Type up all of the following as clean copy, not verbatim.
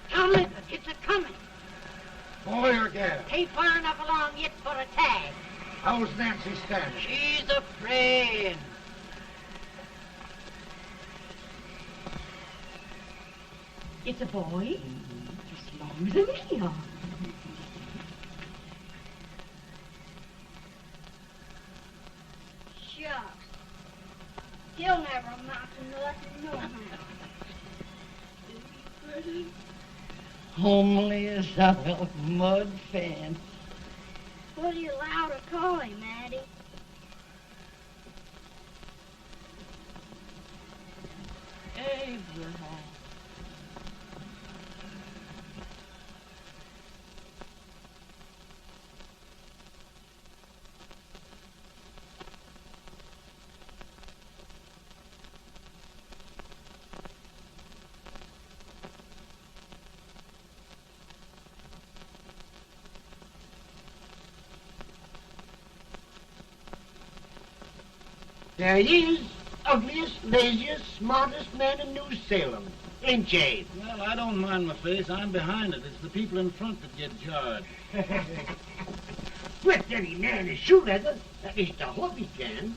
Tomlin, it's a-coming. Boy or gal? Ain't far enough along yet for a tag. How's Nancy standing? She's afraid. It's a boy, as long as a me are. Shucks. He'll never amount to nothing, no how. Homely as a mud fan. What do you allow to call him, Addie? Abraham. There he is, ugliest, laziest, smartest man in New Salem. Ain't ye? Well, I don't mind my face. I'm behind it. It's the people in front that get jarred. With any man is shoe leather. That is the hope he can.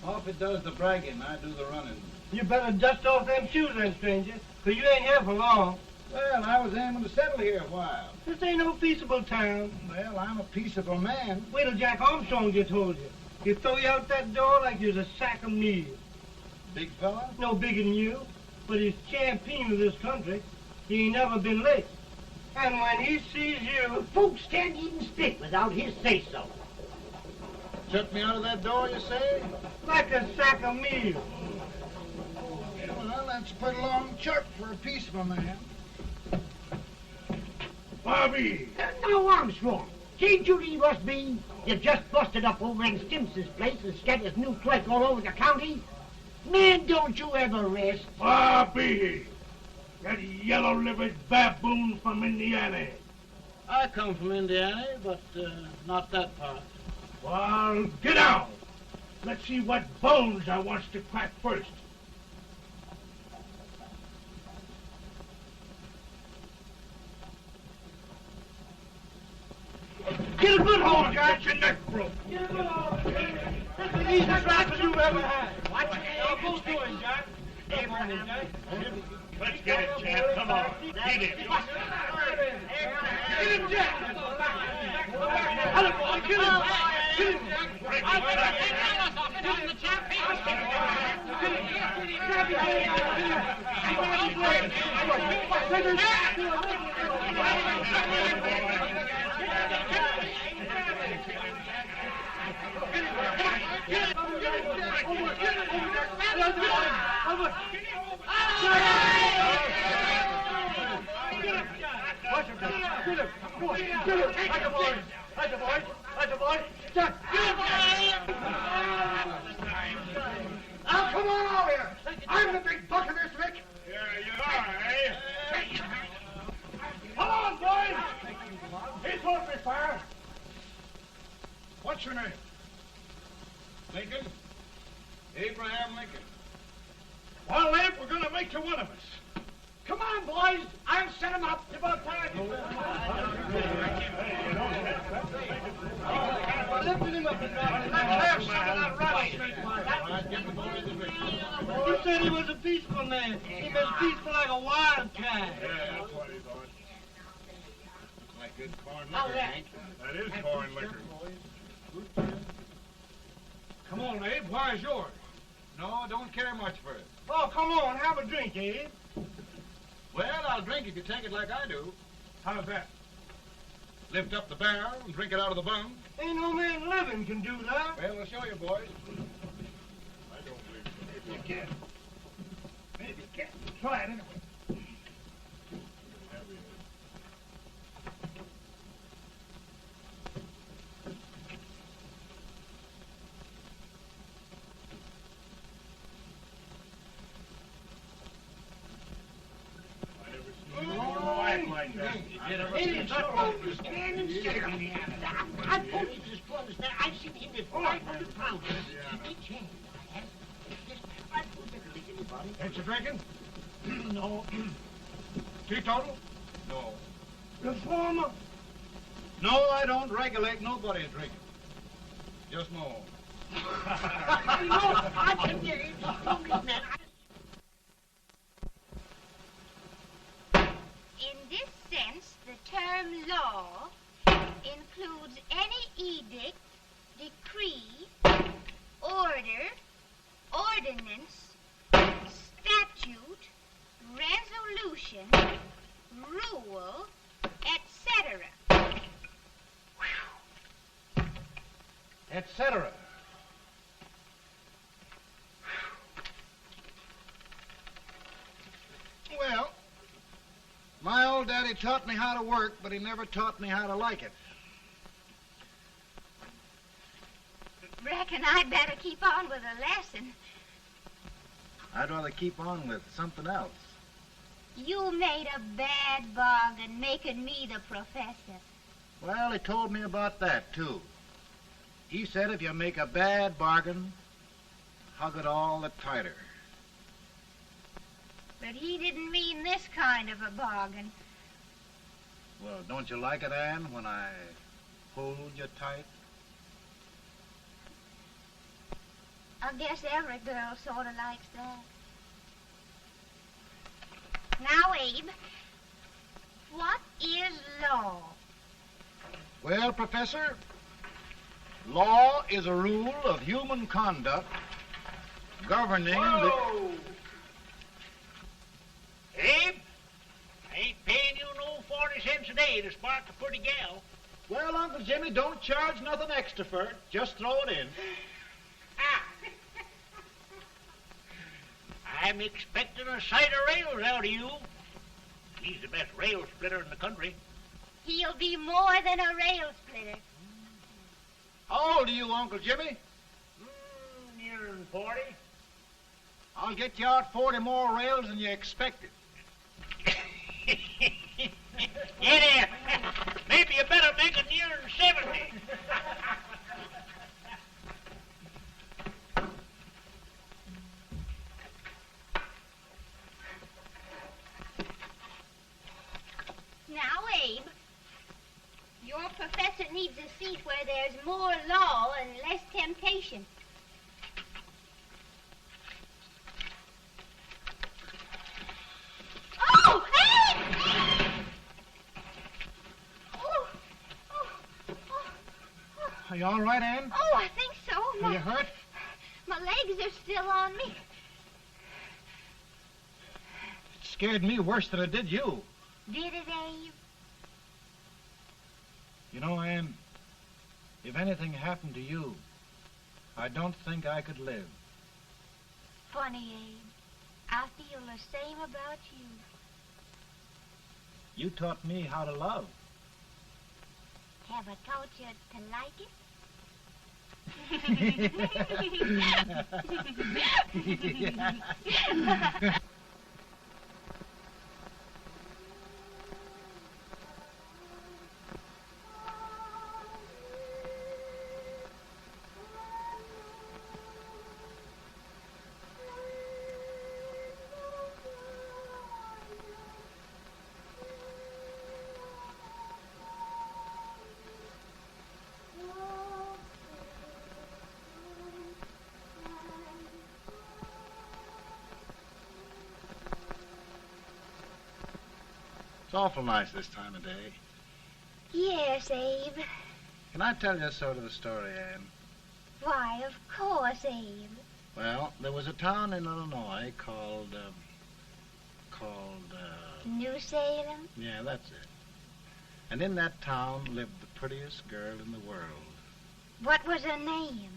Off it does the bragging. I do the running. You better dust off them shoes then, stranger, 'cause you ain't here for long. Well, I was aiming to settle here a while. This ain't no peaceable town. Well, I'm a peaceable man. Wait till Jack Armstrong gets hold of you. He'll throw you out that door like you's a sack of meal. Big fella? No bigger than you, but he's champion of this country. He ain't never been late. And when he sees you... Folks can't even speak without his say-so. Shut me out of that door, you say? Like a sack of meal. Well, that's a pretty long chart for a peaceable man. Bobby! Now, Armstrong, see Judy you must be. You just busted up old man Stimpson's place and scattered new clerk all over the county. Man, don't you ever rest. Bobby! That yellow-livered baboon from Indiana. I come from Indiana, but not that part. Well, get out. Let's see what bones I wants to crack first. Get a good hold, Jack. Get your neck broke. Get a good hold. That's the easiest rifle you've ever had. Watch it. Now, go to him, Jack. Come on, Jack. Let's get it, Jack. Come on. Get it. Get him, Jack. Hello, boy. Kill him. Kill him, Jack. Now, come on over here. I'm the big buck of this lick. Yeah, you are, eh? Come on, boys. He's open fire. What's your name? Lincoln? Abraham Lincoln. Well, Abe, we're going to make you one of us. Come on, boys. I'll set him up. It's about time. Lifting him up and dropping him. Let's have some of that rattlesnake. He said he was a peaceful man. He was peaceful like a wildcat. Yeah, that's what he thought. Looks like good corn How's liquor, that? Hank. That is corn liquor. Come on, Abe. Where's yours? No, don't care much for it. Oh, come on. Have a drink, Abe. Well, I'll drink if you take it like I do. How's that? Lift up the barrel and drink it out of the bung. Ain't no man living can do that. Well, we'll show you, boys. I don't believe so. Maybe you can. Maybe you can. Try it anyway. Stand and sit up. I told you this to understand. I've seen him with 500 pounds. Each hand. I don't think anybody. Ain't you drinking? No. Teetotal? No. Reformer? No, I don't regulate nobody's drinking. Just my own. I can get it. Man. In this sense, the term law includes any edict, decree, order, ordinance, statute, resolution, rule, etc. Etc. Well, my old daddy taught me how to work, but he never taught me how to like it. Reckon I'd better keep on with the lesson. I'd rather keep on with something else. You made a bad bargain making me the professor. Well, he told me about that, too. He said if you make a bad bargain, hug it all the tighter. But he didn't mean this kind of a bargain. Well, don't you like it, Anne, when I hold you tight? I guess every girl sort of likes that. Now, Abe, what is law? Well, Professor, law is a rule of human conduct governing Whoa! Abe, I ain't paying you no 40 cents a day to spark a pretty gal. Well, Uncle Jimmy, don't charge nothing extra for it. Just throw it in. Ah. I'm expecting a sight of rails out of you. He's the best rail splitter in the country. He'll be more than a rail splitter. How old are you, Uncle Jimmy? Nearing 40. I'll get you out 40 more rails than you expected. Yeah, maybe you better make it nearing 70. Now, Abe, your professor needs a seat where there's more law and less temptation. Oh, Abe! Oh, Are you all right, Anne? oh, I think so. Are you hurt? My legs are still on me. It scared me worse than it did you. Did it, Abe? You know, Anne, if anything happened to you, I don't think I could live. Funny, Abe. I feel the same about you. You taught me how to love. Have I taught you to like it? It's awful nice this time of day. Yes, Abe. Can I tell you sort of a story, Anne? Why, of course, Abe. Well, there was a town in Illinois called, New Salem? yeah, that's it. And in that town lived the prettiest girl in the world, What was her name?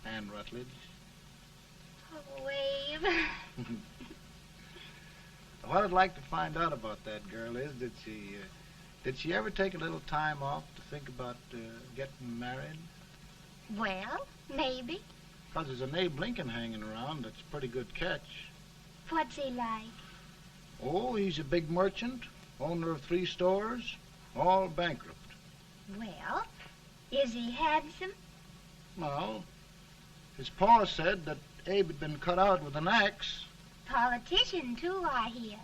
Anne Rutledge. Oh, Abe. What I'd like to find out about that girl is, did she ever take a little time off to think about getting married? Well, maybe. Because there's an Abe Lincoln hanging around that's a pretty good catch. What's he like? Oh, he's a big merchant, owner of 3 stores. All bankrupt. Well, is he handsome? Well, his pa said that Abe had been cut out with an axe. Politician, too, I hear.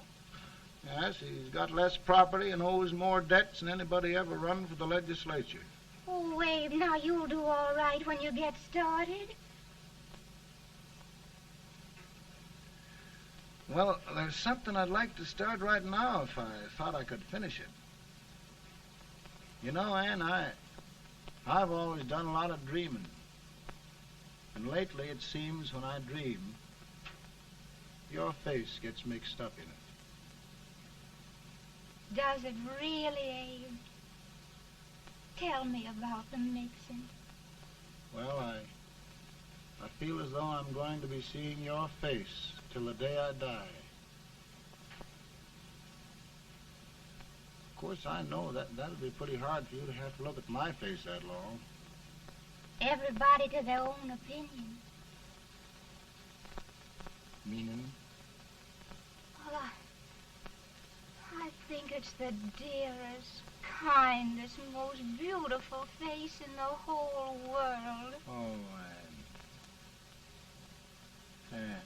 Yes, he's got less property and owes more debts than anybody ever run for the legislature. Oh, Abe, now you'll do all right when you get started. Well, there's something I'd like to start right now if I thought I could finish it. You know, Ann, I've always done a lot of dreaming. And lately it seems when I dream, your face gets mixed up in it. Does it really, Abe? Tell me about the mixing. Well, I feel as though I'm going to be seeing your face till the day I die. Of course, I know that'll be pretty hard for you to have to look at my face that long. Everybody to their own opinion. Meaning? Well, I think it's the dearest, kindest, most beautiful face in the whole world. Oh, Ann.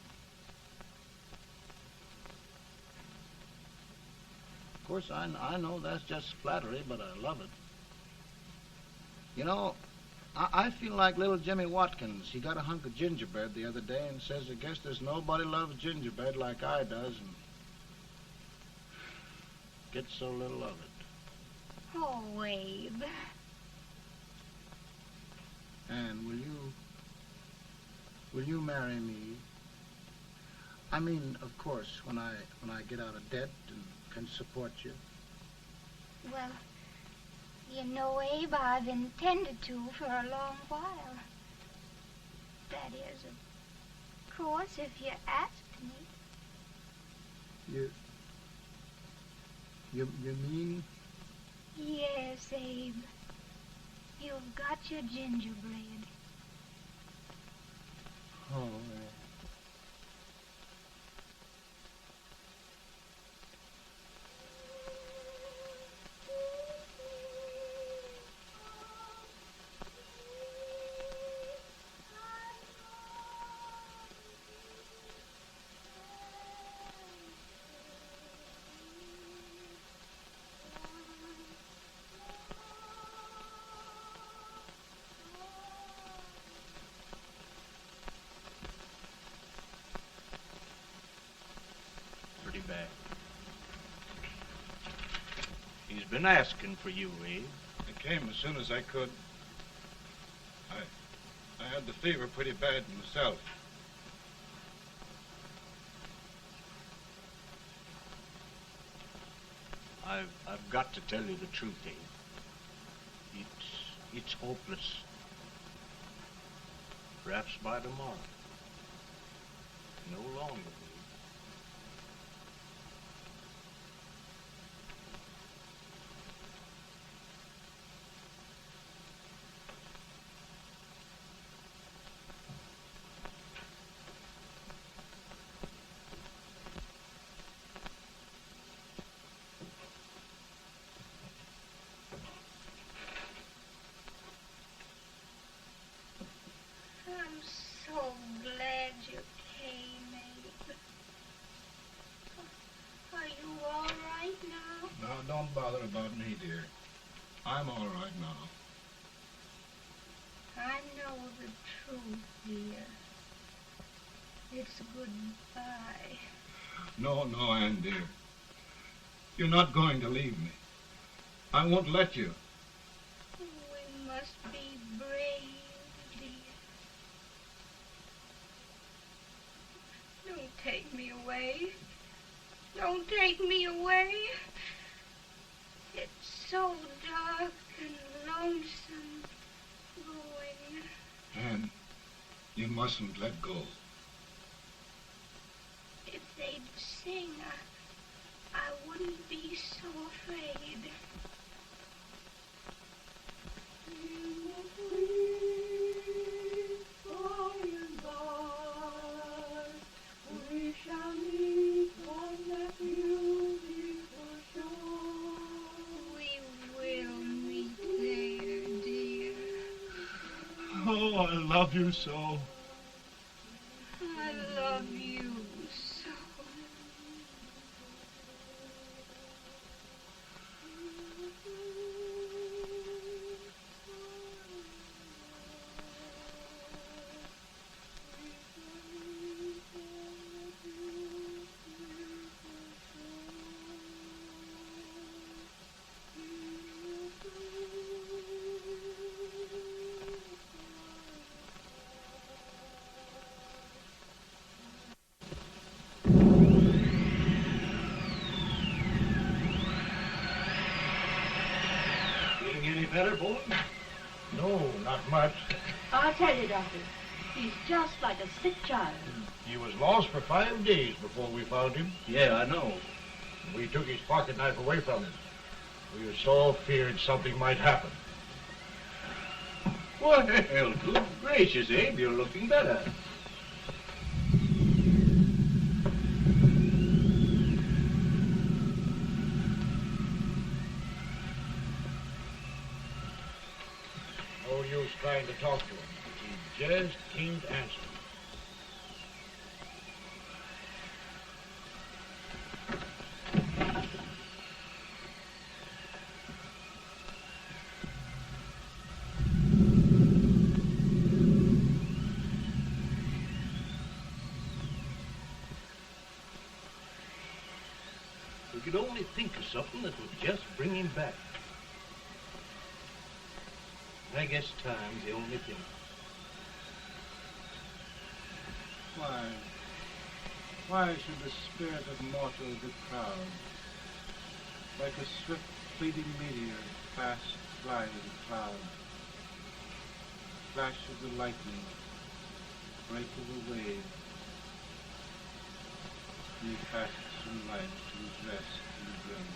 Of course, I know that's just flattery, but I love it. You know, I feel like little Jimmy Watkins. He got a hunk of gingerbread the other day and says, I guess there's nobody loves gingerbread like I does, and gets so little of it. Oh, Abe. Ann, will you marry me? I mean, of course, when I get out of debt and can support you. Well, you know, Abe, I've intended to for a long while. That is, of course, if you asked me. You mean? Yes, Abe. You've got your gingerbread. Oh, Pretty bad. He's been asking for you, Abe. I came as soon as I could. I had the fever pretty bad myself. I've got to tell you the truth, Abe. It's hopeless. Perhaps by tomorrow. No longer, Abe. I'm so glad you came, Abe. Are you all right now? Now, don't bother about me, dear. I'm all right now. I know the truth, dear. It's goodbye. No, Ann, dear. You're not going to leave me. I won't let you. We must be brave, dear. Don't take me away. Don't take me away. It's so dark and lonesome going. Ann, you mustn't let go. If they'd sing, I wouldn't be so afraid. We I love you so. I love you so. Feeling any better, boy? No, not much. I'll tell you, Doctor, he's just like a sick child. He was lost for 5 days before we found him. Yeah, I know. We took his pocket knife away from him. We were so feared something might happen. Well, good gracious, Abe, you're looking better. No use trying to talk to him. He just can't answer. We could only think of something that would just bring him back. I guess time's the only thing. Why should the spirit of mortal be proud? Like a swift fleeting meteor, fast flying cloud. Flash of the lightning, break of the wave. He passes from life to his rest in the grave.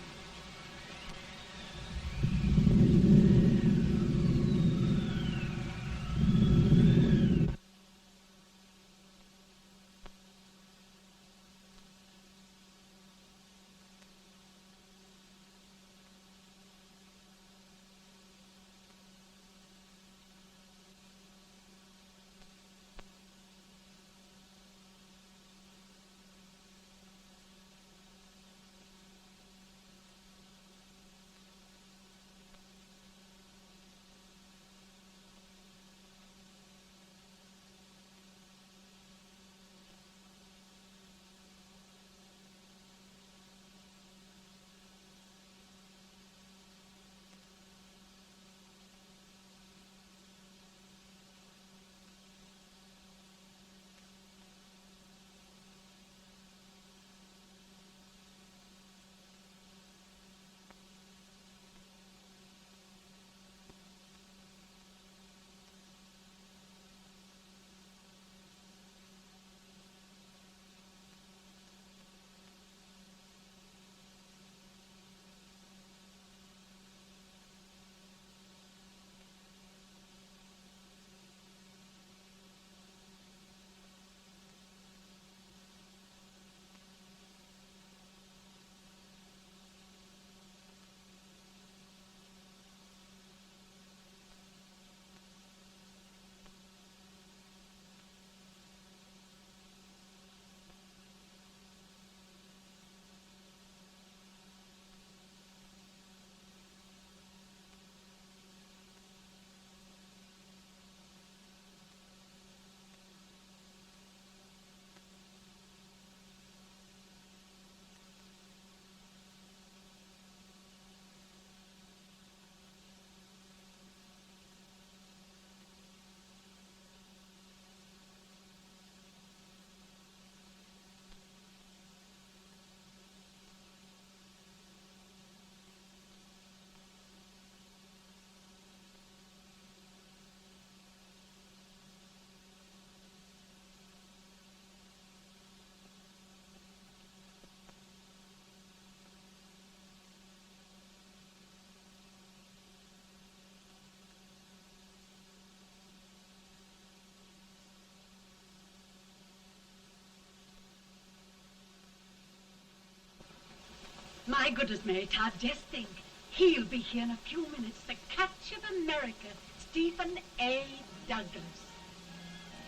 My goodness, Mary Todd, just think. He'll be here in a few minutes, the catch of America, Stephen A. Douglas.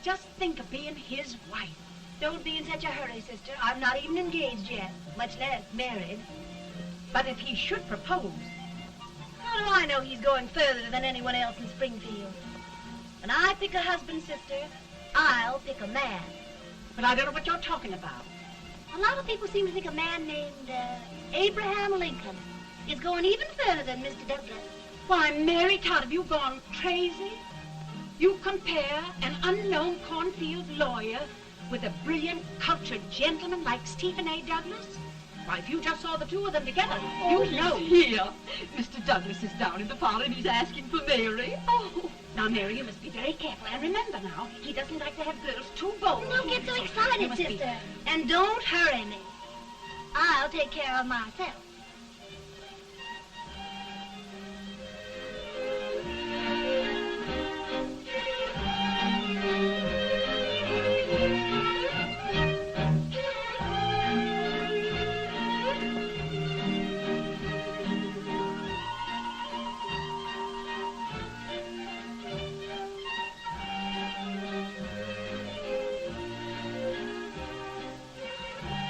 Just think of being his wife. Don't be in such a hurry, sister. I'm not even engaged yet, much less married. But if he should propose... How do I know he's going further than anyone else in Springfield? When I pick a husband, sister, I'll pick a man. But I don't know what you're talking about. A lot of people seem to think a man named Abraham Lincoln is going even further than Mr. Douglas. Why, Mary Todd, have you gone crazy? You compare an unknown cornfield lawyer with a brilliant, cultured gentleman like Stephen A. Douglas? Why, if you just saw the two of them together, you'd know. Here. Mr. Douglas is down in the parlor and he's asking for Mary. Oh, now, Mary, you must be very careful. And remember now, he doesn't like to have girls too bold. Don't get so You excited, must be- sister. And don't hurry me. I'll take care of myself.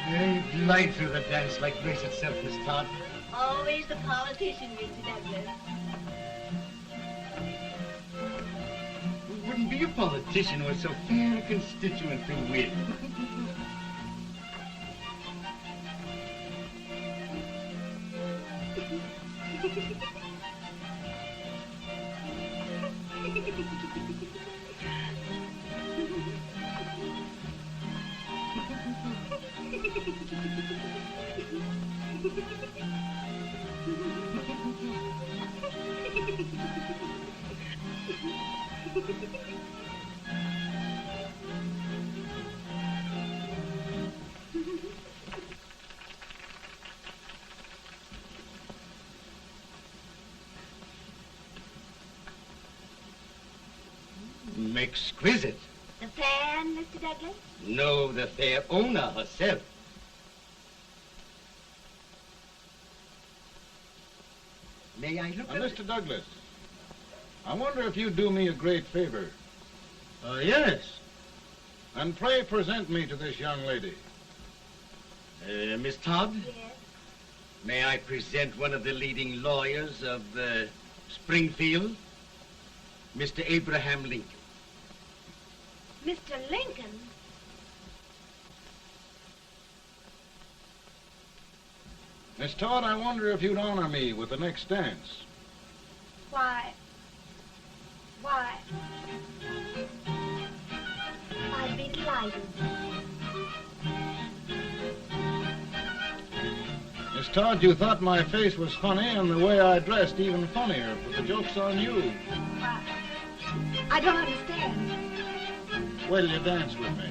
You glide through the dance like grace itself, Miss Todd. Always the politician, Mr. Douglas. Wouldn't be a politician with so fair a constituent to win. Exquisite. The fan, Mr. Douglas? No, the fair owner herself. May I look at Mr. Douglas, I wonder if you'd do me a great favor. Yes. And pray present me to this young lady. Miss Todd? Yes. May I present one of the leading lawyers of Springfield, Mr. Abraham Lincoln. Mr. Lincoln? Miss Todd, I wonder if you'd honor me with the next dance. Why, I'd be delighted. Miss Todd, you thought my face was funny and the way I dressed even funnier, but the joke's on you. I don't understand. Wait till you dance with me.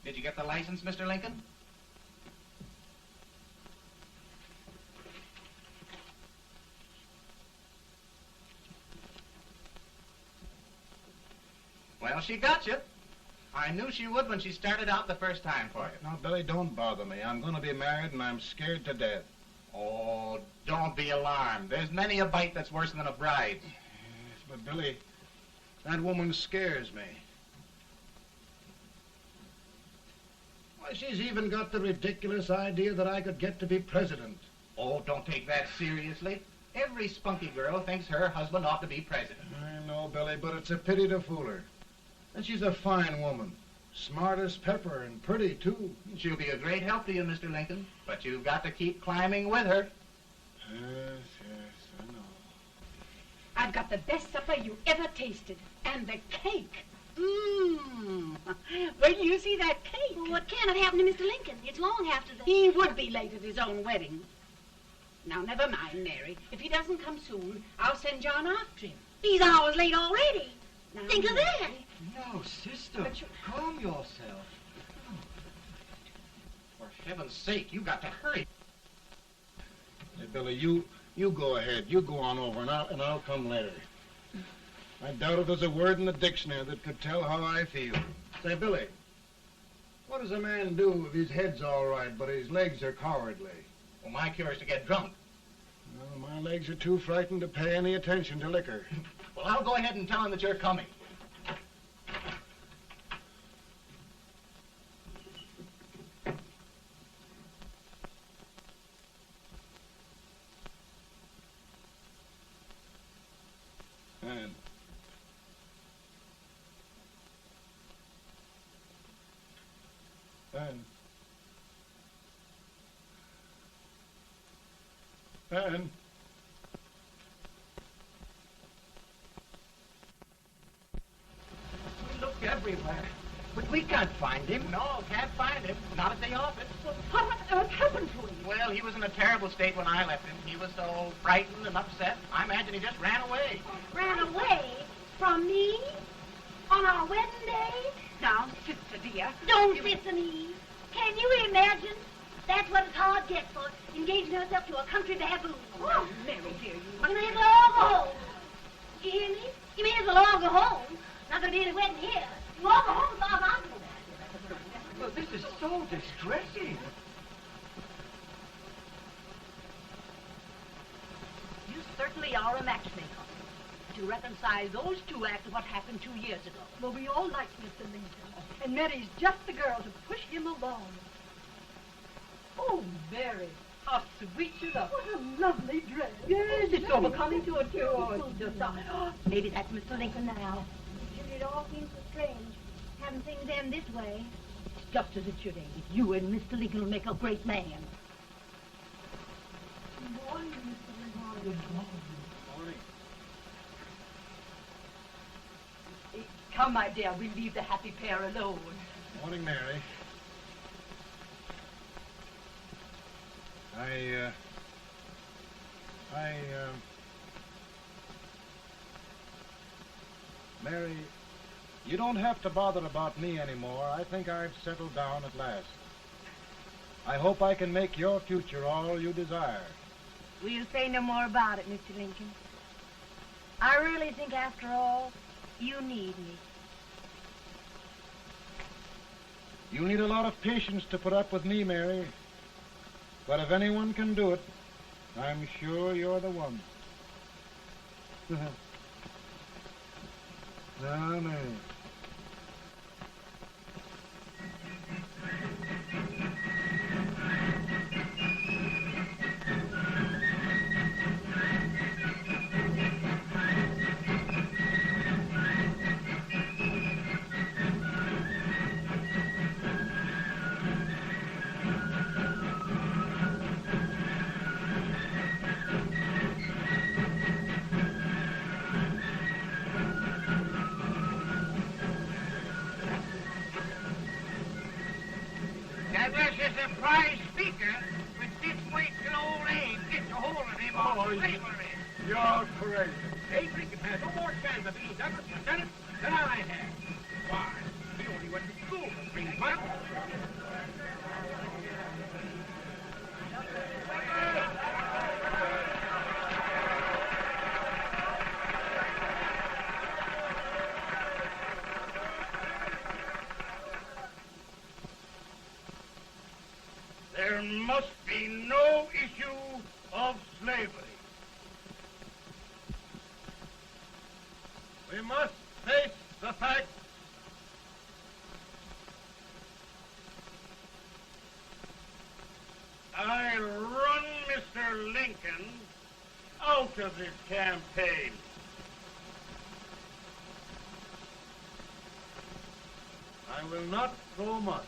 Did you get the license, Mr. Lincoln? Well, she got you. I knew she would when she started out the first time for you. Now, Billy, don't bother me. I'm going to be married and I'm scared to death. Oh, don't be alarmed. There's many a bite that's worse than a bride. Yes, but Billy, that woman scares me. Why, she's even got the ridiculous idea that I could get to be president. Oh, don't take that seriously. Every spunky girl thinks her husband ought to be president. I know, Billy, but it's a pity to fool her. And she's a fine woman. Smart as pepper and pretty, too. She'll be a great help to you, Mr. Lincoln. But you've got to keep climbing with her. Yes, I know. I've got the best supper you ever tasted. And the cake. Mmm. Wait till you see that cake. Well, what can have happened to Mr. Lincoln? It's long after the... He would be late at his own wedding. Now, never mind, Mary. If he doesn't come soon, I'll send John after him. He's hours late already. Now, Think of that. No, sister, But you- calm yourself. heaven's sake, you got to hurry. Hey, Billy, you go ahead. You go on over, and I'll come later. I doubt if there's a word in the dictionary that could tell how I feel. Say, Billy, what does a man do if his head's all right, but his legs are cowardly? Well, my cure is to get drunk. Well, my legs are too frightened to pay any attention to liquor. Well, I'll go ahead and tell him that you're coming. Ben. We looked everywhere, but we can't find him. No, can't find him. Not at the office. Well, what on earth happened to him? Well, he was in a terrible state when I left him. He was so frightened and upset. I imagine he just ran away. Ran away from me? On our wedding day? Now, sister dear. Don't listen, Eve. Can you imagine? That's what it's hard gets for engaging herself to a country baboon. Oh, Mary, dear, You may as well all go home. You hear me? You may as well all go home. Not gonna be any wedding here. You all go home as far as I'm concerned. Well, this is so distressing. You certainly are a matchmaker. To reconcile those two after what happened 2 years ago. Well, we all like Mr. Lincoln, and Mary's just the girl to push him along. Oh, Mary, how sweet you look. What a lovely dress. Yes, it's so becoming to her, too. Oh, it's just, maybe that's Mr. Lincoln now. Judy, it all seems so strange, having things end this way. It's just as it should end. You and Mr. Lincoln will make a great man. Good morning, Mr. Lincoln. Good morning. Morning. Come, my dear, we'll leave the happy pair alone. Morning, Mary. Mary, you don't have to bother about me anymore. I think I've settled down at last. I hope I can make your future all you desire. We'll say no more about it, Mr. Lincoln. I really think, after all, you need me. You'll need a lot of patience to put up with me, Mary. But if anyone can do it, I'm sure you're the one. Now, Mary. Douglas is a prize speaker, but this waits till old Abe gets a hold of him on slavery. You're crazy. Abe Lincoln has no more chance of being Douglas Lieutenant than I have. Why? He only went to school for 3 months. There must be no issue of slavery. We must face the fact I run Mr. Lincoln out of this campaign. I will not throw much.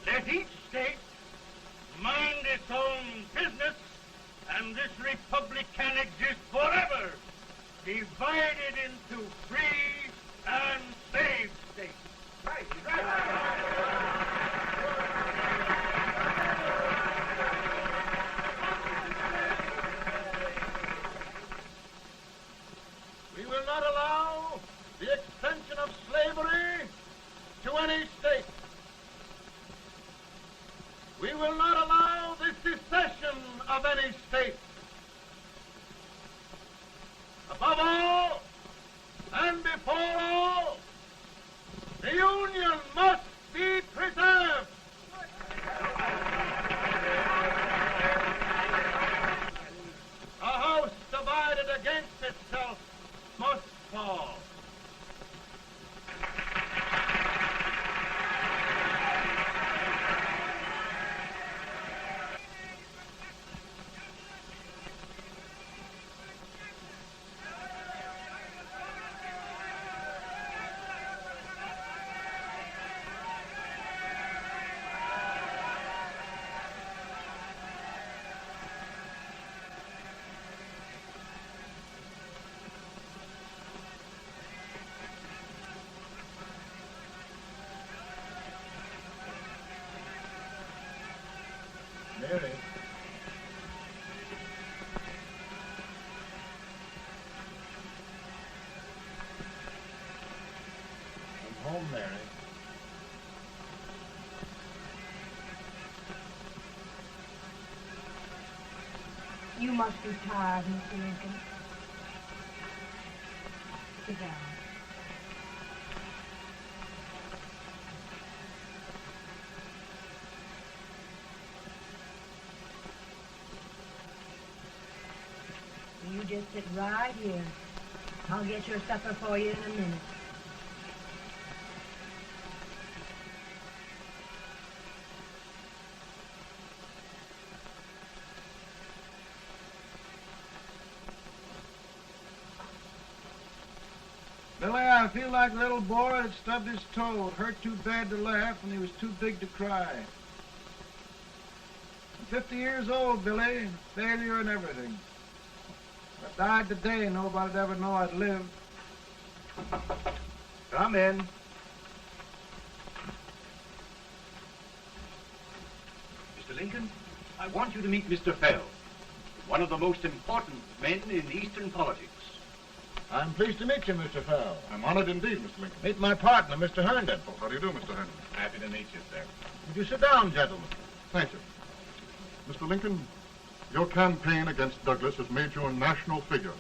Let each state mind its own business, and this republic can exist forever, divided into free and slave states. Right, We will not allow slavery to any state. We will not allow the secession of any state. Above all, and before all, the Union must be preserved. A house divided against itself must fall. Mary. I'm home, Mary. You must be tired, Mr. Lincoln. Sit down. You just sit right here. I'll get your supper for you in a minute. Billy, I feel like a little boy that stubbed his toe. It hurt too bad to laugh and he was too big to cry. I'm 50 years old, Billy. Failure and everything. If I died today, nobody'd ever know I'd lived. Come in. Mr. Lincoln, I want you to meet Mr. Fell, one of the most important men in Eastern politics. I'm pleased to meet you, Mr. Fell. I'm honored indeed, Mr. Lincoln. Meet my partner, Mr. Herndon. Oh, how do you do, Mr. Herndon? Happy to meet you, sir. Would you sit down, gentlemen? Thank you. Mr. Lincoln, your campaign against Douglas has made you a national figure.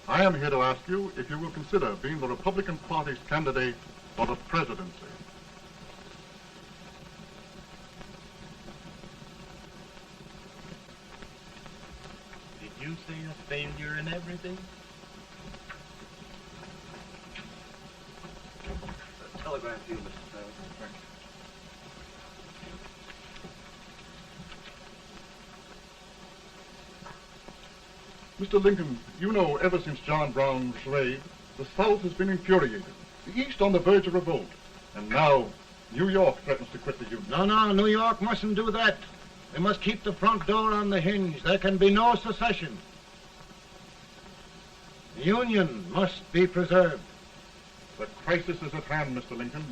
I am here to ask you if you will consider being the Republican Party's candidate for the presidency. Did you say a failure in everything? A telegram to you, Mr. Fell. Thank you. Mr. Lincoln, you know ever since John Brown was slaved, the South has been infuriated, the East on the verge of revolt, and now New York threatens to quit the Union. No, New York mustn't do that. We must keep the front door on the hinge. There can be no secession. The Union must be preserved. The crisis is at hand, Mr. Lincoln,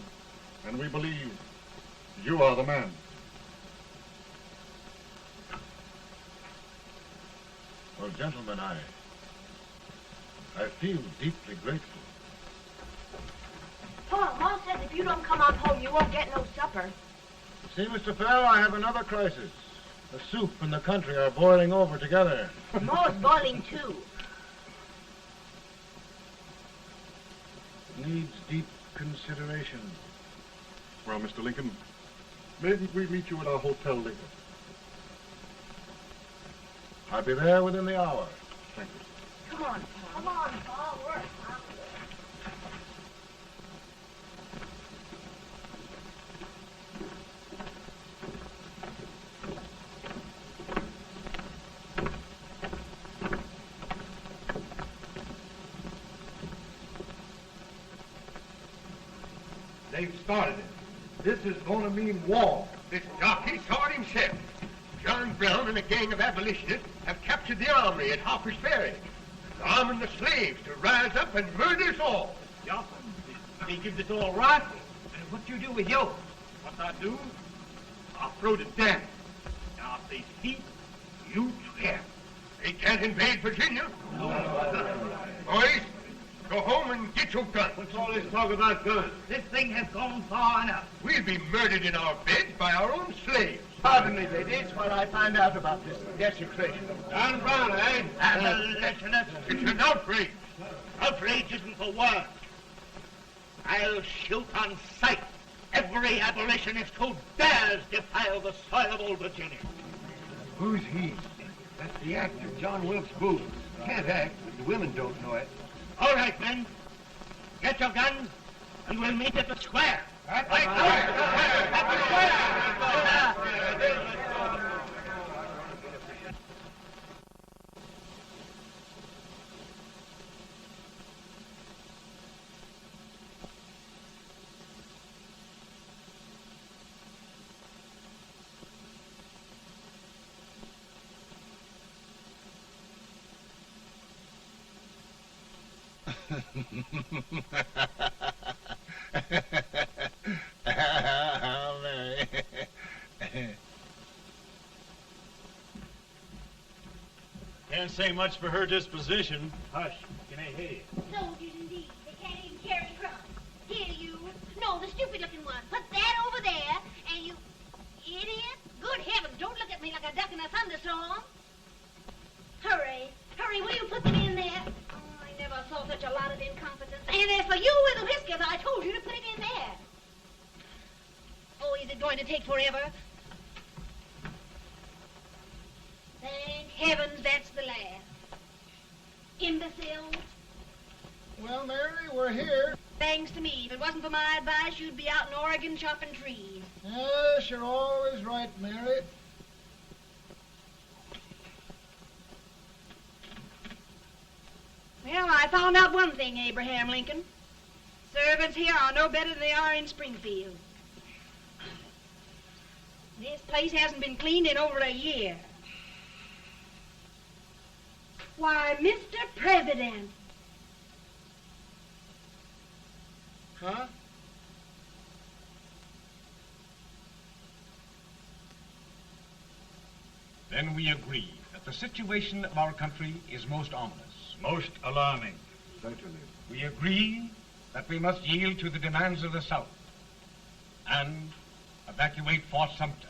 and we believe you are the man. Well, gentlemen, I feel deeply grateful. Pa, Ma says if you don't come on home, you won't get no supper. See, Mr. Fell, I have another crisis. The soup and the country are boiling over together. Ma's boiling too. Needs deep consideration. Well, Mr. Lincoln, maybe we meet you at our hotel later. I'll be there within the hour. Thank you. Come on, Pa. Come on, Pa. We're hungry. They've started it. This is going to mean war. This jockey saw it himself. John Brown and a gang of abolitionists have captured the armory at Harper's Ferry. They're arming the slaves to rise up and murder us all. Yeah, they give us all rifles. And what you do with yours? What I do? I'll throw the dam. Now, if they speak, you trap. They can't invade Virginia. Boys, Go home and get your gun. What's all this talk about guns? This thing has gone far enough. We'll be murdered in our beds by our own slaves. Pardon me, ladies, while I find out about this desecration of John Brown, eh? Abolitionist. It's an outrage. Outrage isn't the word. I'll shoot on sight every abolitionist who dares defile the soil of Old Virginia. Who's he? That's the actor, John Wilkes Booth. Can't act, but the women don't know it. All right, men. Get your guns, and we'll meet at the square. At the Mary. Can't say much for her disposition. Hush, can I hear you? Soldiers indeed. They can't even carry crumbs. Here, you. No, the stupid-looking one. Put that over there, and you... Idiot. Good heavens, don't look at me like a duck in a thunderstorm. Hurry. Hurry, will you put them in there? Oh, I never saw such a lot of incompetence. And as for you with the whiskers, I told you to put it in there. Oh, is it going to take forever? Thank heavens that's the last. Imbeciles. Well, Mary, we're here. Thanks to me. If it wasn't for my advice, you'd be out in Oregon chopping trees. Yes, you're always right, Mary. Well, I found out one thing, Abraham Lincoln. Servants here are no better than they are in Springfield. This place hasn't been cleaned in over a year. Why, Mr. President. Huh? Then we agree that the situation of our country is most ominous. Most alarming. Certainly. We agree that we must yield to the demands of the South and evacuate Fort Sumter.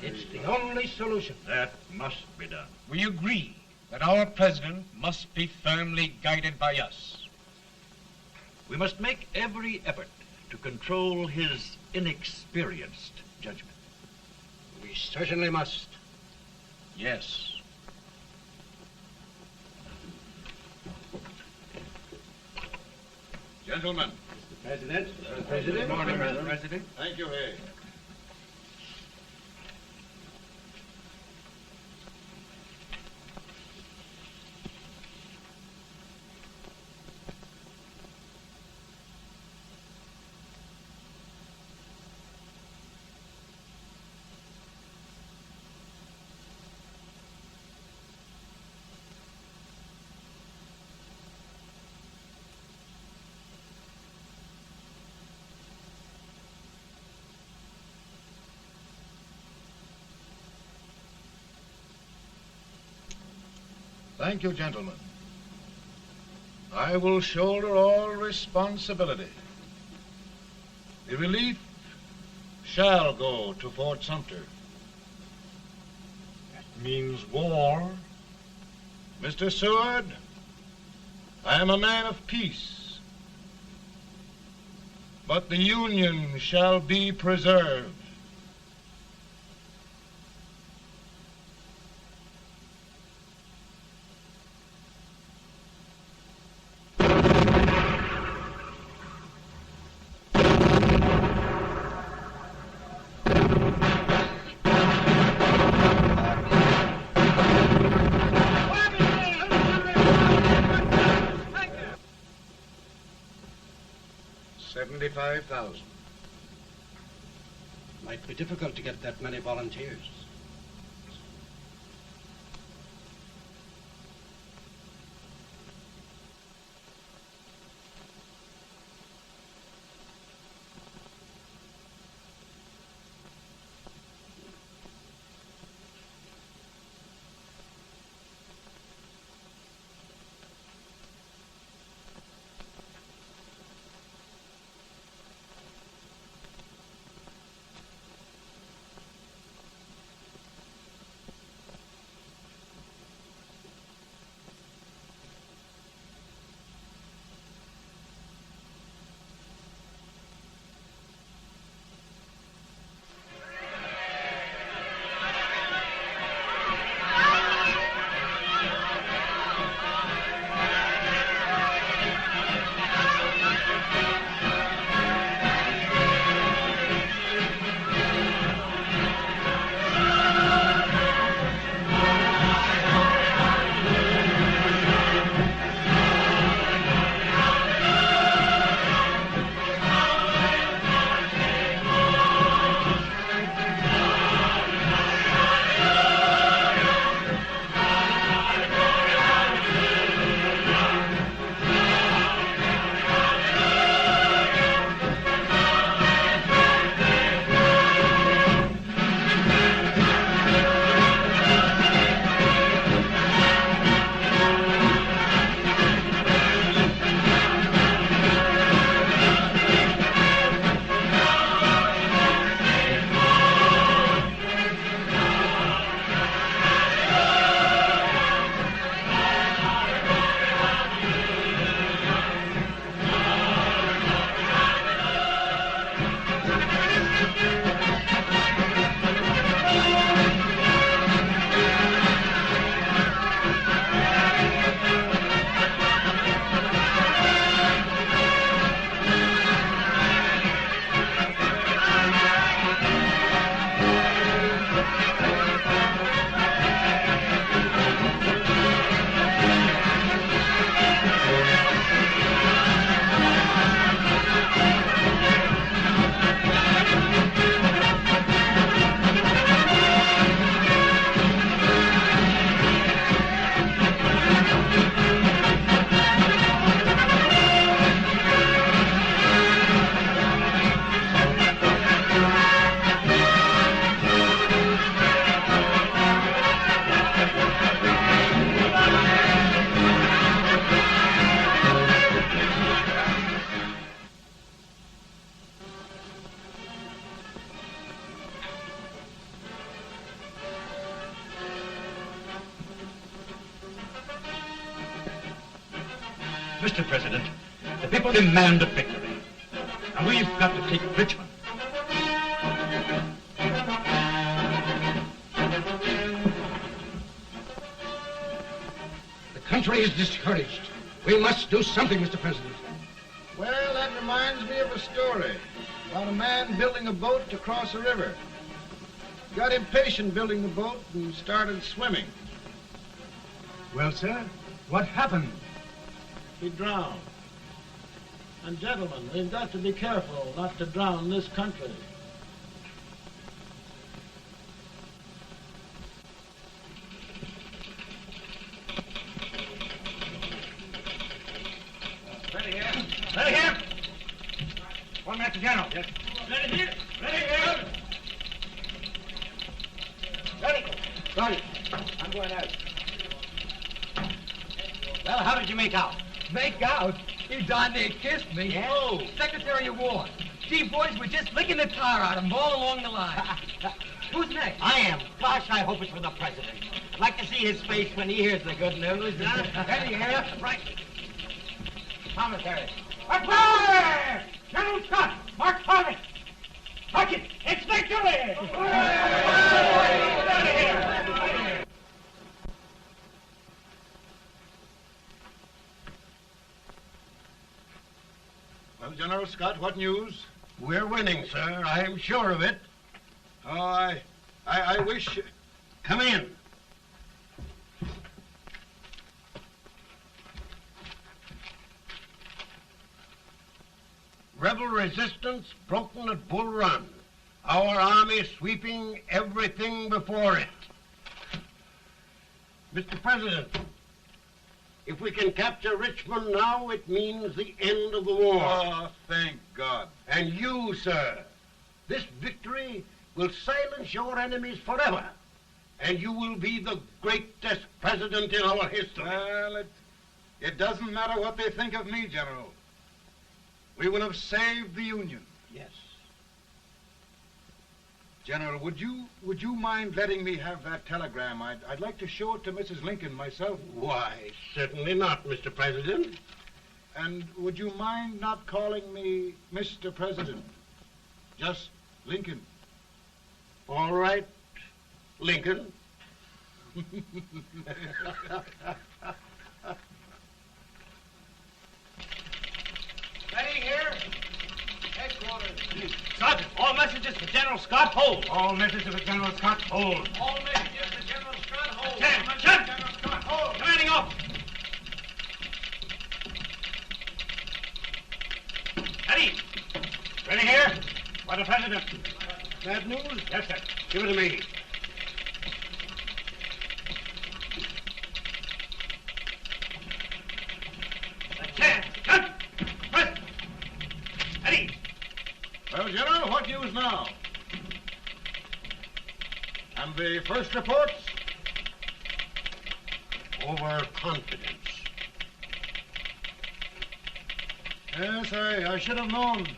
It's the only solution. That must be done. We agree that our president must be firmly guided by us. We must make every effort to control his inexperienced judgment. We certainly must. Yes. Gentlemen. Mr. President. Good morning, Mr. President. Thank you, Hay. Thank you, gentlemen. I will shoulder all responsibility. The relief shall go to Fort Sumter. That means war. Mr. Seward, I am a man of peace, but the Union shall be preserved. $75,000. Might be difficult to get that many volunteers. Mr. President, the people demand a victory. And we've got to take Richmond. The country is discouraged. We must do something, Mr. President. Well, that reminds me of a story about a man building a boat to cross a river. Got impatient building the boat and started swimming. Well, sir, what happened? He drowned. And gentlemen, we've got to be careful not to drown this country. Ready here. Ready here. One minute to General. Yes. Ready here. Ready here. Ready. Ready. I'm going out. Well, how did you make out? Make out? He darn near kissed me. Yeah? Oh, Secretary of War. Gee, boys, we're just licking the tar out of him all along the line. Who's next? I am. Gosh, I hope it's for the President. I'd like to see his face when he hears the good news. Ready here. Right. Commissary. Fire! General Scott! Mark Harvey! Touch it! It's victory! Out of here! Well, General Scott, what news? We're winning, sir. I'm sure of it. Oh, I wish... Come in. Rebel resistance broken at Bull Run. Our army sweeping everything before it. Mr. President, if we can capture Richmond now, it means the end of the war. Oh, thank God. And you, sir, this victory will silence your enemies forever. And you will be the greatest president in our history. Well, it doesn't matter what they think of me, General. We will have saved the Union. Yes. General, would you mind letting me have that telegram? I'd like to show it to Mrs. Lincoln myself. Why, certainly not, Mr. President. And would you mind not calling me Mr. President? Just Lincoln. All right, Lincoln. Ready here. Headquarters. Sergeant, all messages for General Scott, hold. All messages for General Scott, hold. All messages for General Scott, hold. General Scott, hold. Commanding officer. Ready. Ready here. For the President. Bad news? Yes, sir. Give it to me. Well, General, what news now? And the first reports? Overconfidence. Yes, I should have known.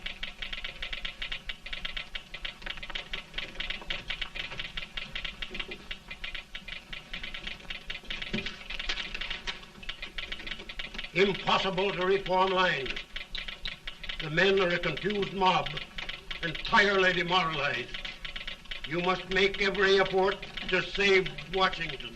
Impossible to reform lines. The men are a confused mob, entirely demoralized. You must make every effort to save Washington.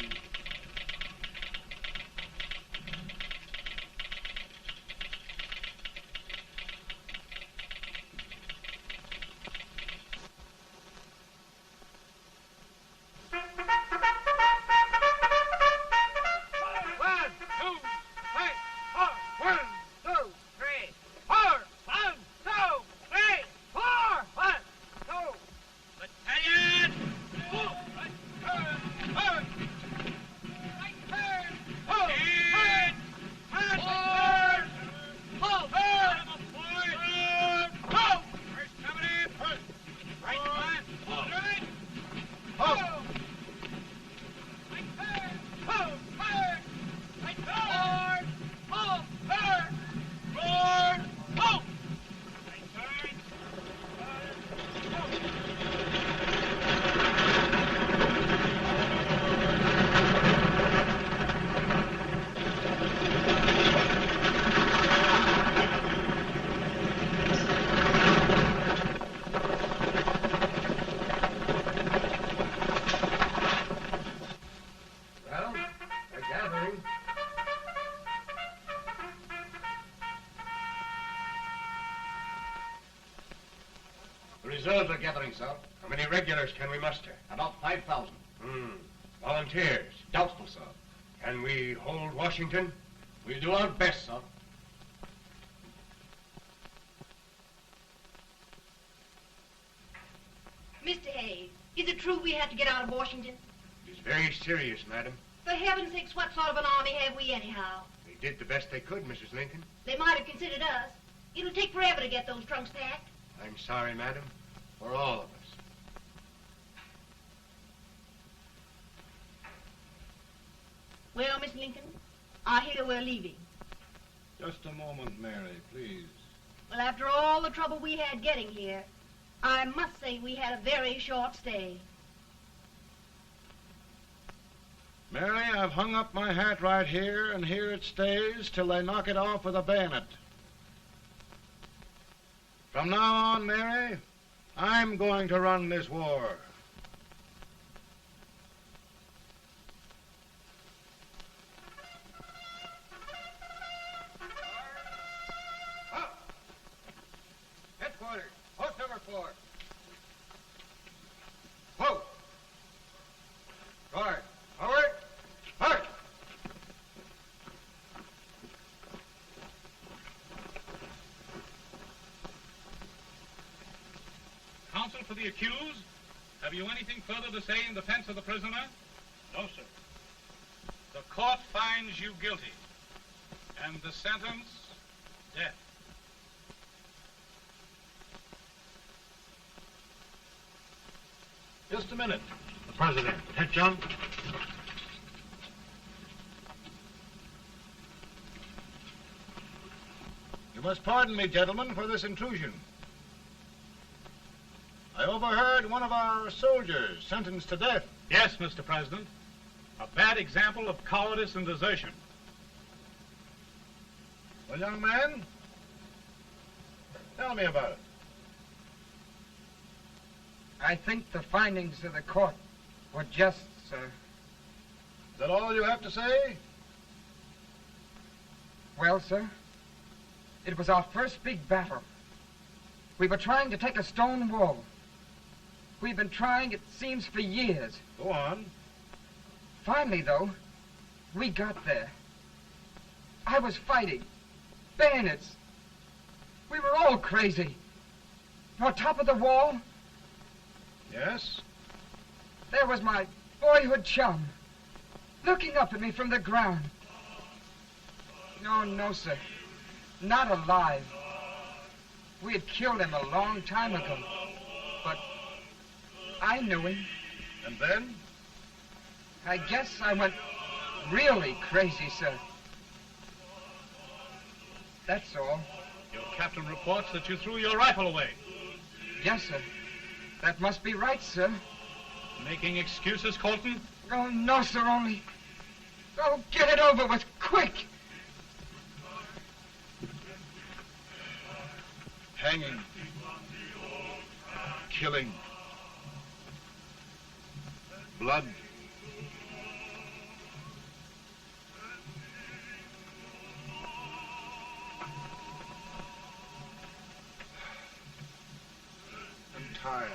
Reserves are gathering, sir. How many regulars can we muster? About 5,000. Volunteers? Doubtful, sir. Can we hold Washington? We'll do our best, sir. Mr. Hayes, is it true we have to get out of Washington? It is very serious, madam. For heaven's sakes, what sort of an army have we anyhow? They did the best they could, Mrs. Lincoln. They might have considered us. It'll take forever to get those trunks packed. I'm sorry, madam, for all of us. Well, Miss Lincoln, I hear we're leaving. Just a moment, Mary, please. Well, after all the trouble we had getting here, I must say we had a very short stay. Mary, I've hung up my hat right here, and here it stays till they knock it off with a bayonet. From now on, Mary, I'm going to run this war. Headquarters, post number 4. Whoa! Guard, forward, march! Counsel for the accused, have you anything further to say in defense of the prisoner? No, sir. The court finds you guilty, and the sentence, death. Just a minute. The President. Attention. You must pardon me, gentlemen, for this intrusion. I overheard one of our soldiers sentenced to death. Yes, Mr. President. A bad example of cowardice and desertion. Well, young man, tell me about it. I think the findings of the court were just, sir. Is that all you have to say? Well, sir, it was our first big battle. We were trying to take a stone wall. We've been trying, it seems, for years. Go on. Finally, though, we got there. I was fighting. Bayonets. We were all crazy. On top of the wall, Yes? there was my boyhood chum, looking up at me from the ground. No, sir. Not alive. We had killed him a long time ago. But I knew him. And then? I guess I went really crazy, sir. That's all. Your captain reports that you threw your rifle away. Yes, sir. That must be right, sir. Making excuses, Colton? Oh, no, sir, only... Oh, get it over with, quick! Hanging. Killing. Blood. I'm tired.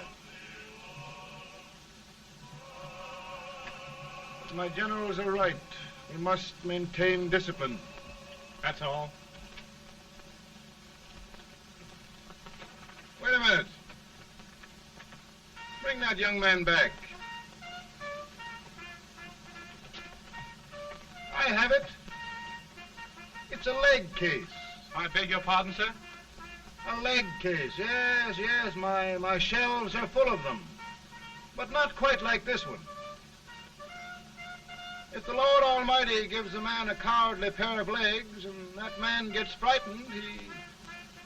My generals are right. We must maintain discipline. That's all. Wait a minute. Bring that young man back. I have it. It's a leg case. I beg your pardon, sir? A leg case, yes. My shelves are full of them. But not quite like this one. If the Lord Almighty gives a man a cowardly pair of legs and that man gets frightened,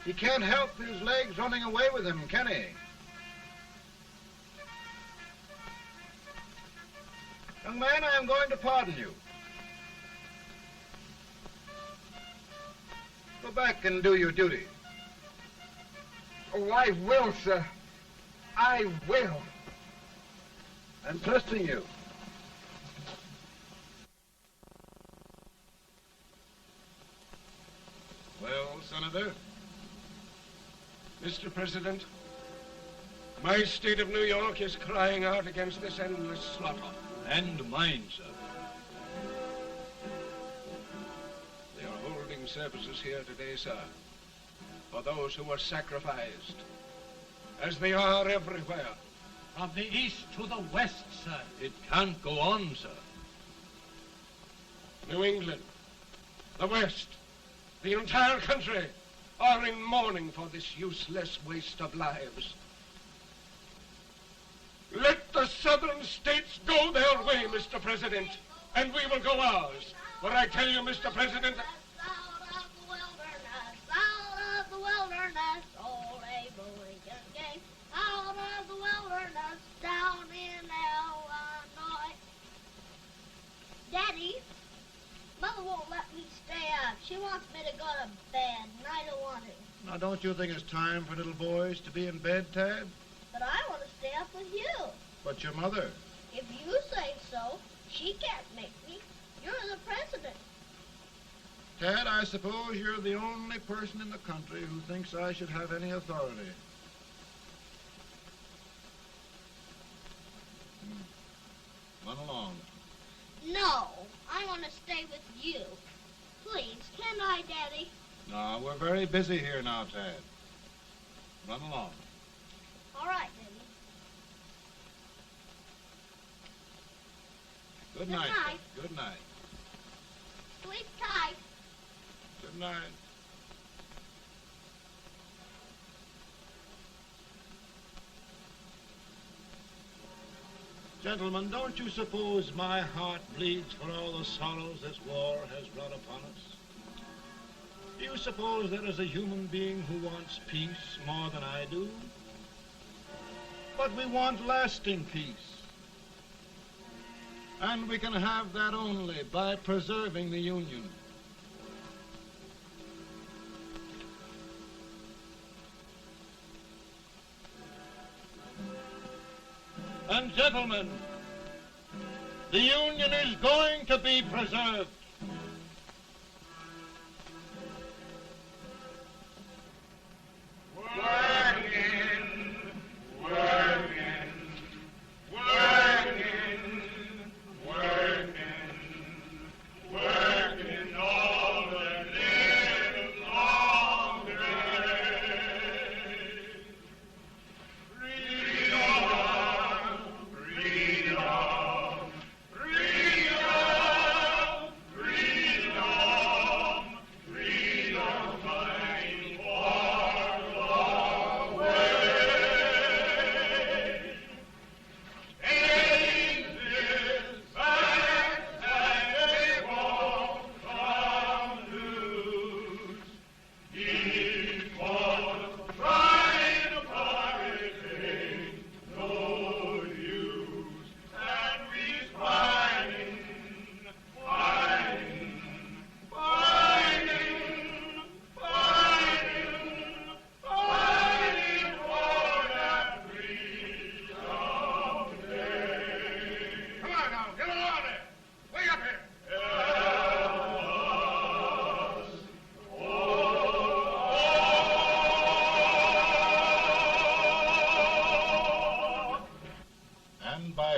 he can't help his legs running away with him, can he? Young man, I am going to pardon you. Go back and do your duty. Oh, I will, sir. I will. I'm trusting you. Well, Senator? Mr. President, My state of New York is crying out against this endless slaughter. And mine, sir. They are holding services here today, sir, for those who were sacrificed, as they are everywhere. From the east to the west, sir. It can't go on, sir. New England, the West, the entire country are in mourning for this useless waste of lives. Let the southern states go their way, Mr. President, and we will go ours. For I tell you, Mr. President, Out of the wilderness, old Abe Lincoln came. Out of the wilderness, down in Illinois. Daddy, Mother won't let me stay up. She wants me to go to bed, and I don't want to. Now, don't you think it's time for little boys to be in bed, Tad? But I want to stay up with you. But your mother. If you say so, she can't make me. You're the president. Tad, I suppose you're the only person in the country who thinks I should have any authority. Run along. No, I want to stay with you. Please, can I, Daddy? No, we're very busy here now, Tad. Run along. All right, Daddy. Good Good night. night. Good night. Sleep tight. Good night. Gentlemen, don't you suppose my heart bleeds for all the sorrows this war has brought upon us? Do you suppose there is a human being who wants peace more than I do? But we want lasting peace. And we can have that only by preserving the Union. And gentlemen, the Union is going to be preserved.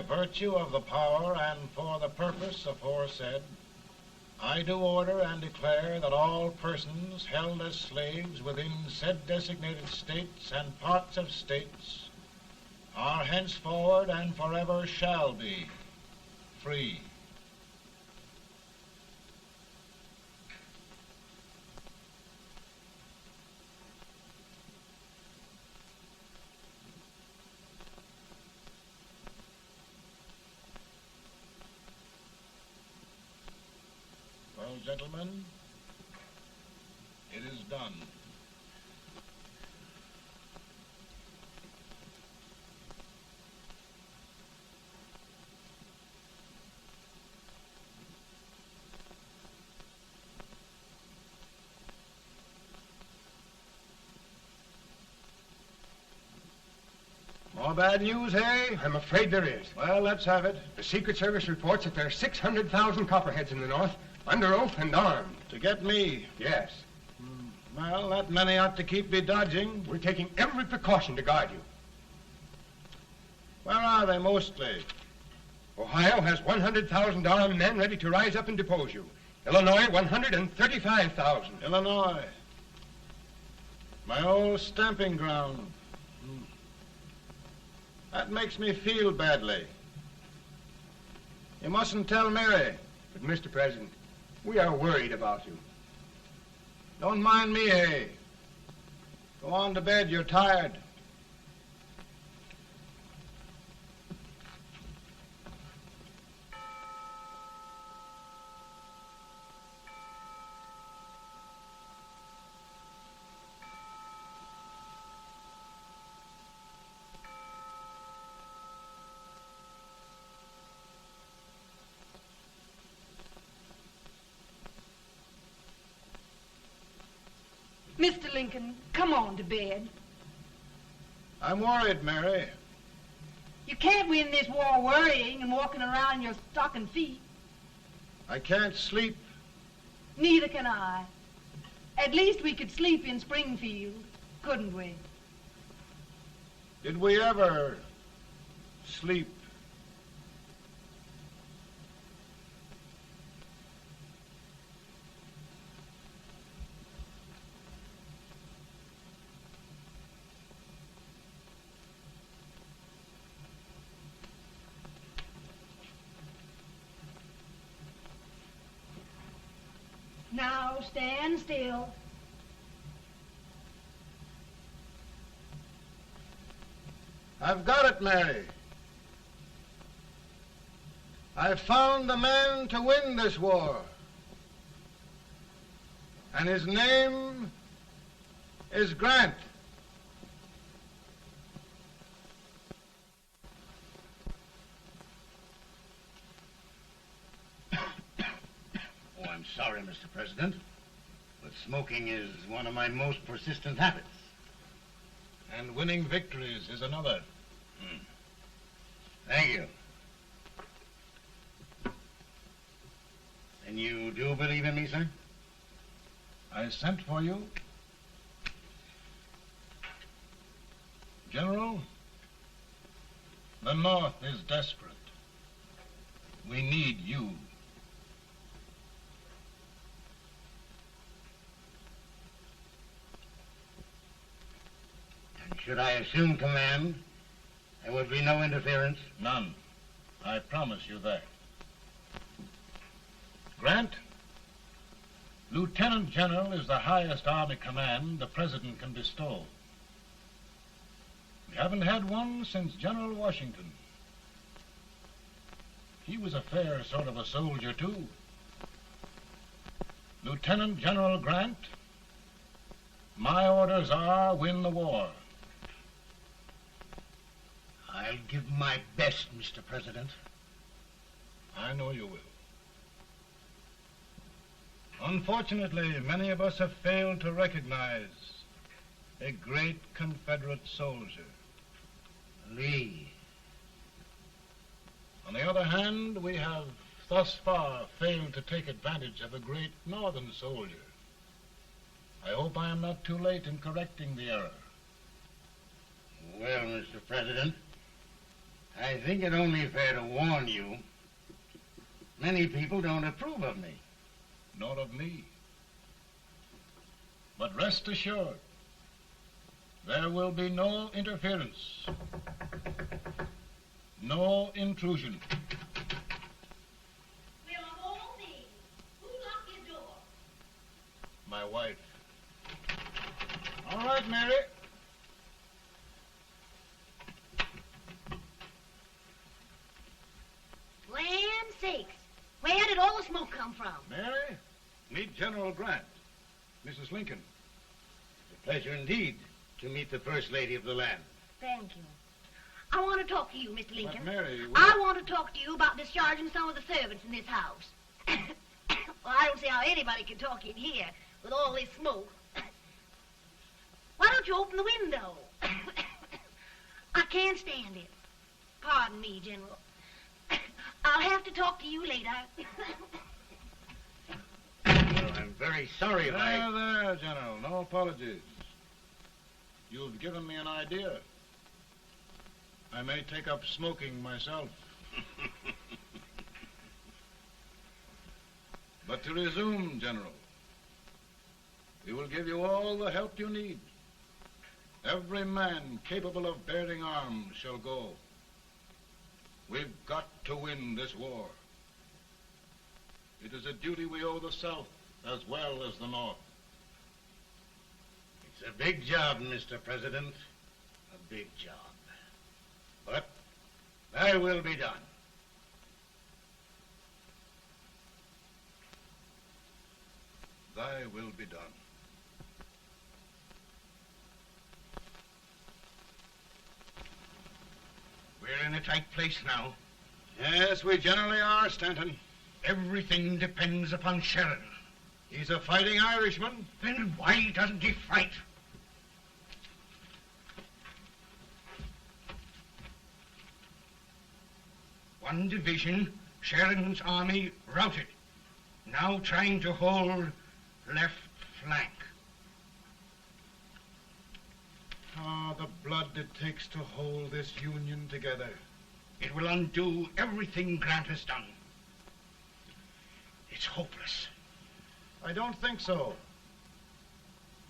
Virtue of the power and for the purpose aforesaid, I do order and declare that all persons held as slaves within said designated states and parts of states are henceforward and forever shall be free. Well, gentlemen, it is done. More bad news, hey? I'm afraid there is. Well, let's have it. The Secret Service reports that there are 600,000 copperheads in the North, under oath and armed. To get me? Yes. Well, that many ought to keep me dodging. We're taking every precaution to guard you. Where are they mostly? Ohio has 100,000 armed men ready to rise up and depose you. Illinois, 135,000. Illinois. My old stamping ground. That makes me feel badly. You mustn't tell Mary. But, Mr. President, we are worried about you. Don't mind me, eh? Go on to bed. You're tired. Mr. Lincoln, come on to bed. I'm worried, Mary. You can't win this war worrying and walking around in your stocking feet. I can't sleep. Neither can I. At least we could sleep in Springfield, couldn't we? Did we ever sleep? Now stand still. I've got it, Mary. I've found the man to win this war. And his name is Grant. Oh, I'm sorry, Mr. President, but smoking is one of my most persistent habits. And winning victories is another. Thank you. And you do believe in me, sir? I sent for you. General, the North is desperate. We need you. And should I assume command, there would be no interference? None. I promise you that. Grant, Lieutenant General is the highest Army command the President can bestow. We haven't had one since General Washington. He was a fair sort of a soldier, too. Lieutenant General Grant, my orders are win the war. I'll give my best, Mr. President. I know you will. Unfortunately, many of us have failed to recognize a great Confederate soldier. Lee. On the other hand, we have thus far failed to take advantage of a great Northern soldier. I hope I am not too late in correcting the error. Well, Mr. President, I think it only fair to warn you. Many people don't approve of me. Nor of me. But rest assured, there will be no interference, no intrusion. Well, of all things, who locked your door? My wife. All right, Mary. Land sakes, where did all the smoke come from? Mary, meet General Grant. Mrs. Lincoln. It's a pleasure indeed to meet the First Lady of the land. Thank you. I want to talk to you, Mr. Lincoln. But Mary, I want to talk to you about discharging some of the servants in this house. Well, I don't see how anybody can talk in here with all this smoke. Why don't you open the window? I can't stand it. Pardon me, General. I'll have to talk to you later. Well, I'm very sorry if I... There, General. No apologies. You've given me an idea. I may take up smoking myself. But to resume, General, we will give you all the help you need. Every man capable of bearing arms shall go. We've got to win this war. It is a duty we owe the South as well as the North. It's a big job, Mr. President. A big job. But thy will be done. Thy will be done. We're in a tight place now. Yes, we generally are, Stanton. Everything depends upon Sheridan. He's a fighting Irishman. Then why doesn't he fight? One division, Sheridan's army, routed. Now trying to hold left flank. Ah, the blood it takes to hold this Union together. It will undo everything Grant has done. It's hopeless. I don't think so.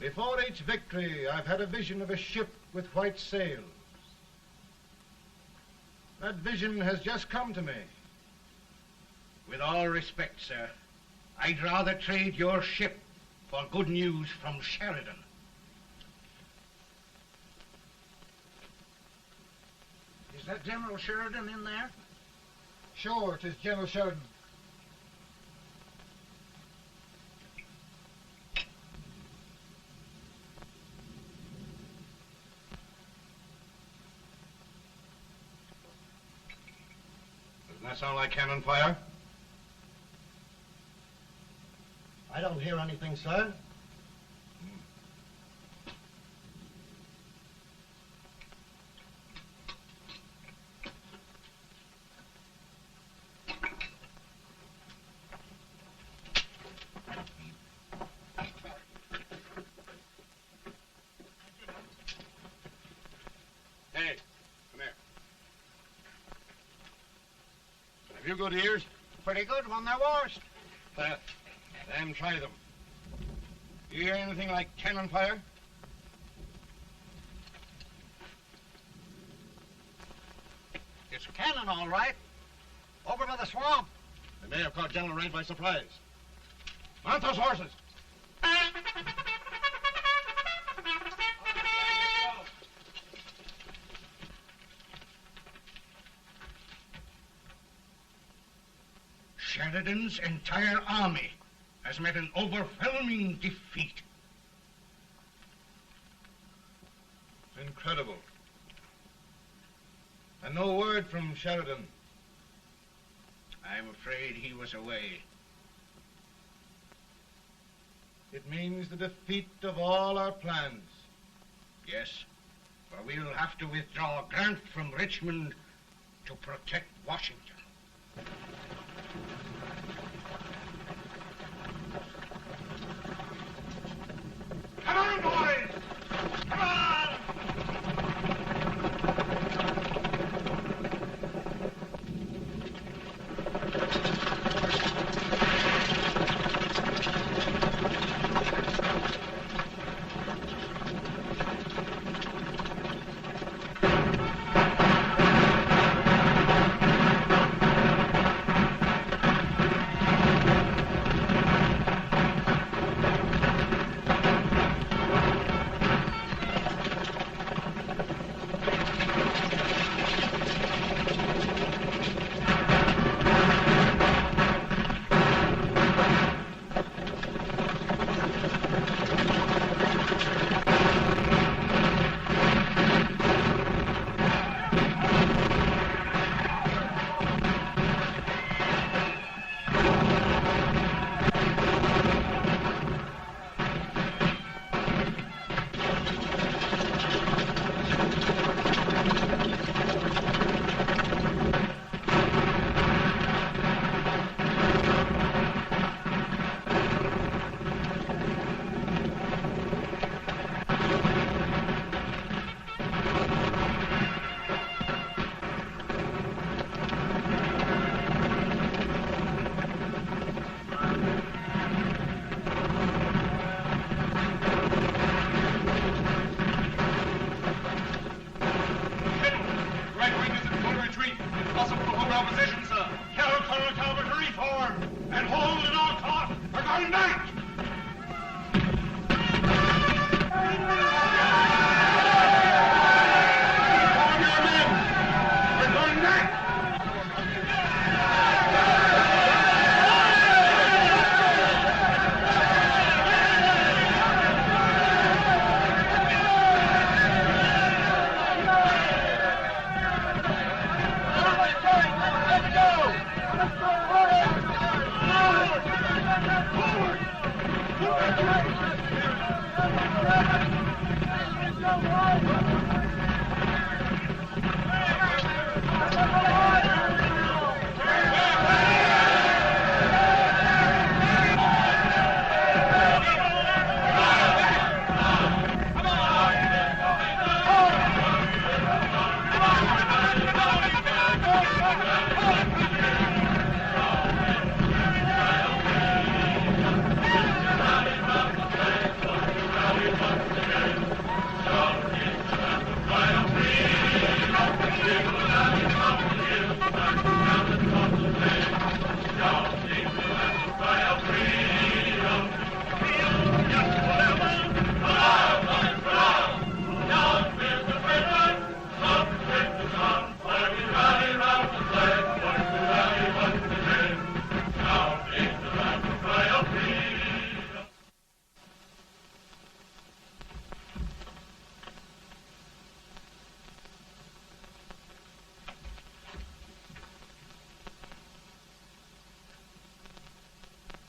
Before each victory, I've had a vision of a ship with white sails. That vision has just come to me. With all respect, sir, I'd rather trade your ship for good news from Sheridan. Is that General Sheridan in there? Sure, it is General Sheridan. Doesn't that sound like cannon fire? I don't hear anything, sir. Hey, come here. Have you good ears? Pretty good when they're washed. Then try them. You hear anything like cannon fire? It's cannon, all right. Over by the swamp. They may have caught General Range by surprise. Mount those horses. Sheridan's entire army has met an overwhelming defeat. Incredible. And no word from Sheridan. I'm afraid he was away. It means the defeat of all our plans. Yes, for we'll have to withdraw Grant from Richmond to protect Washington. Come on, boys! Come on!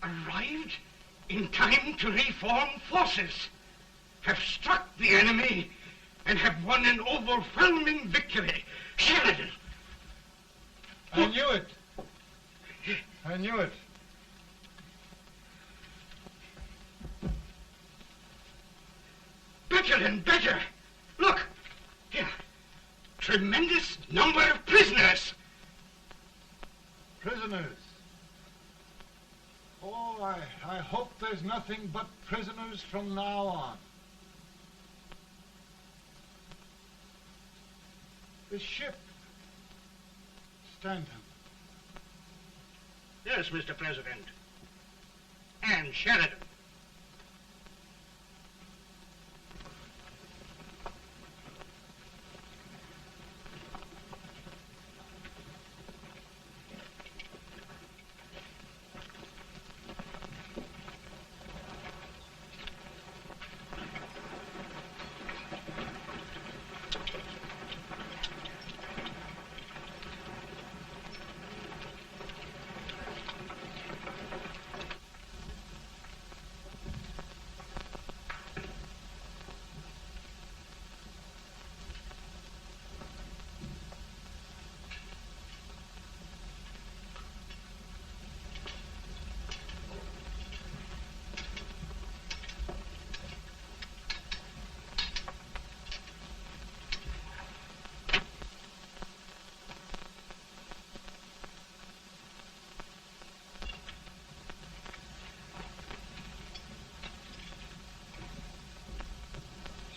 Arrived in time to reform forces, have struck the enemy, and have won an overwhelming victory. Sheridan! I knew it. I knew it. Better and better. Look, here. Tremendous number of prisoners. Prisoners. Oh, I hope there's nothing but prisoners from now on. The ship. Stanton. Yes, Mr. President. And Sheridan.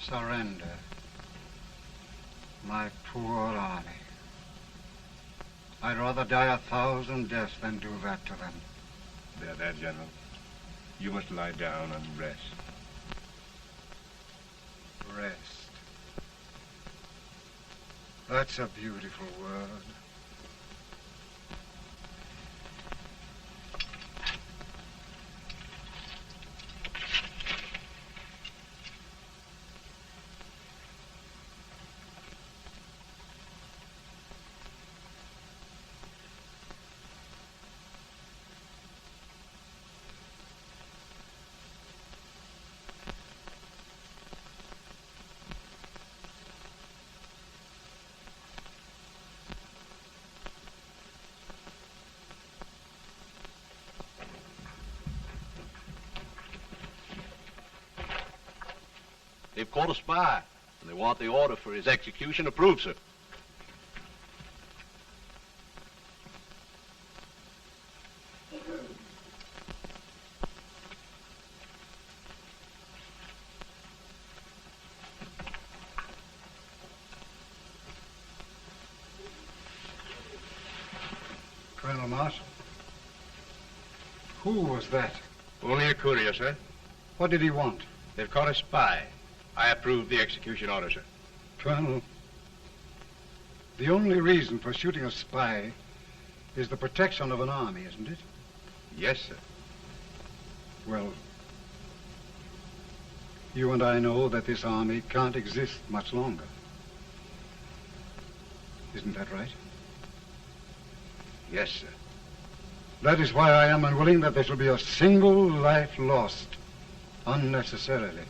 Surrender. My poor army. I'd rather die 1,000 deaths than do that to them. There, General. You must lie down and rest. Rest. That's a beautiful word. They've caught a spy, and they want the order for his execution approved, sir. Colonel Marshall. Who was that? Only a courier, sir. What did he want? They've caught a spy. I approve the execution order, sir. Colonel, the only reason for shooting a spy is the protection of an army, isn't it? Yes, sir. Well, you and I know that this army can't exist much longer. Isn't that right? Yes, sir. That is why I am unwilling that there shall be a single life lost unnecessarily.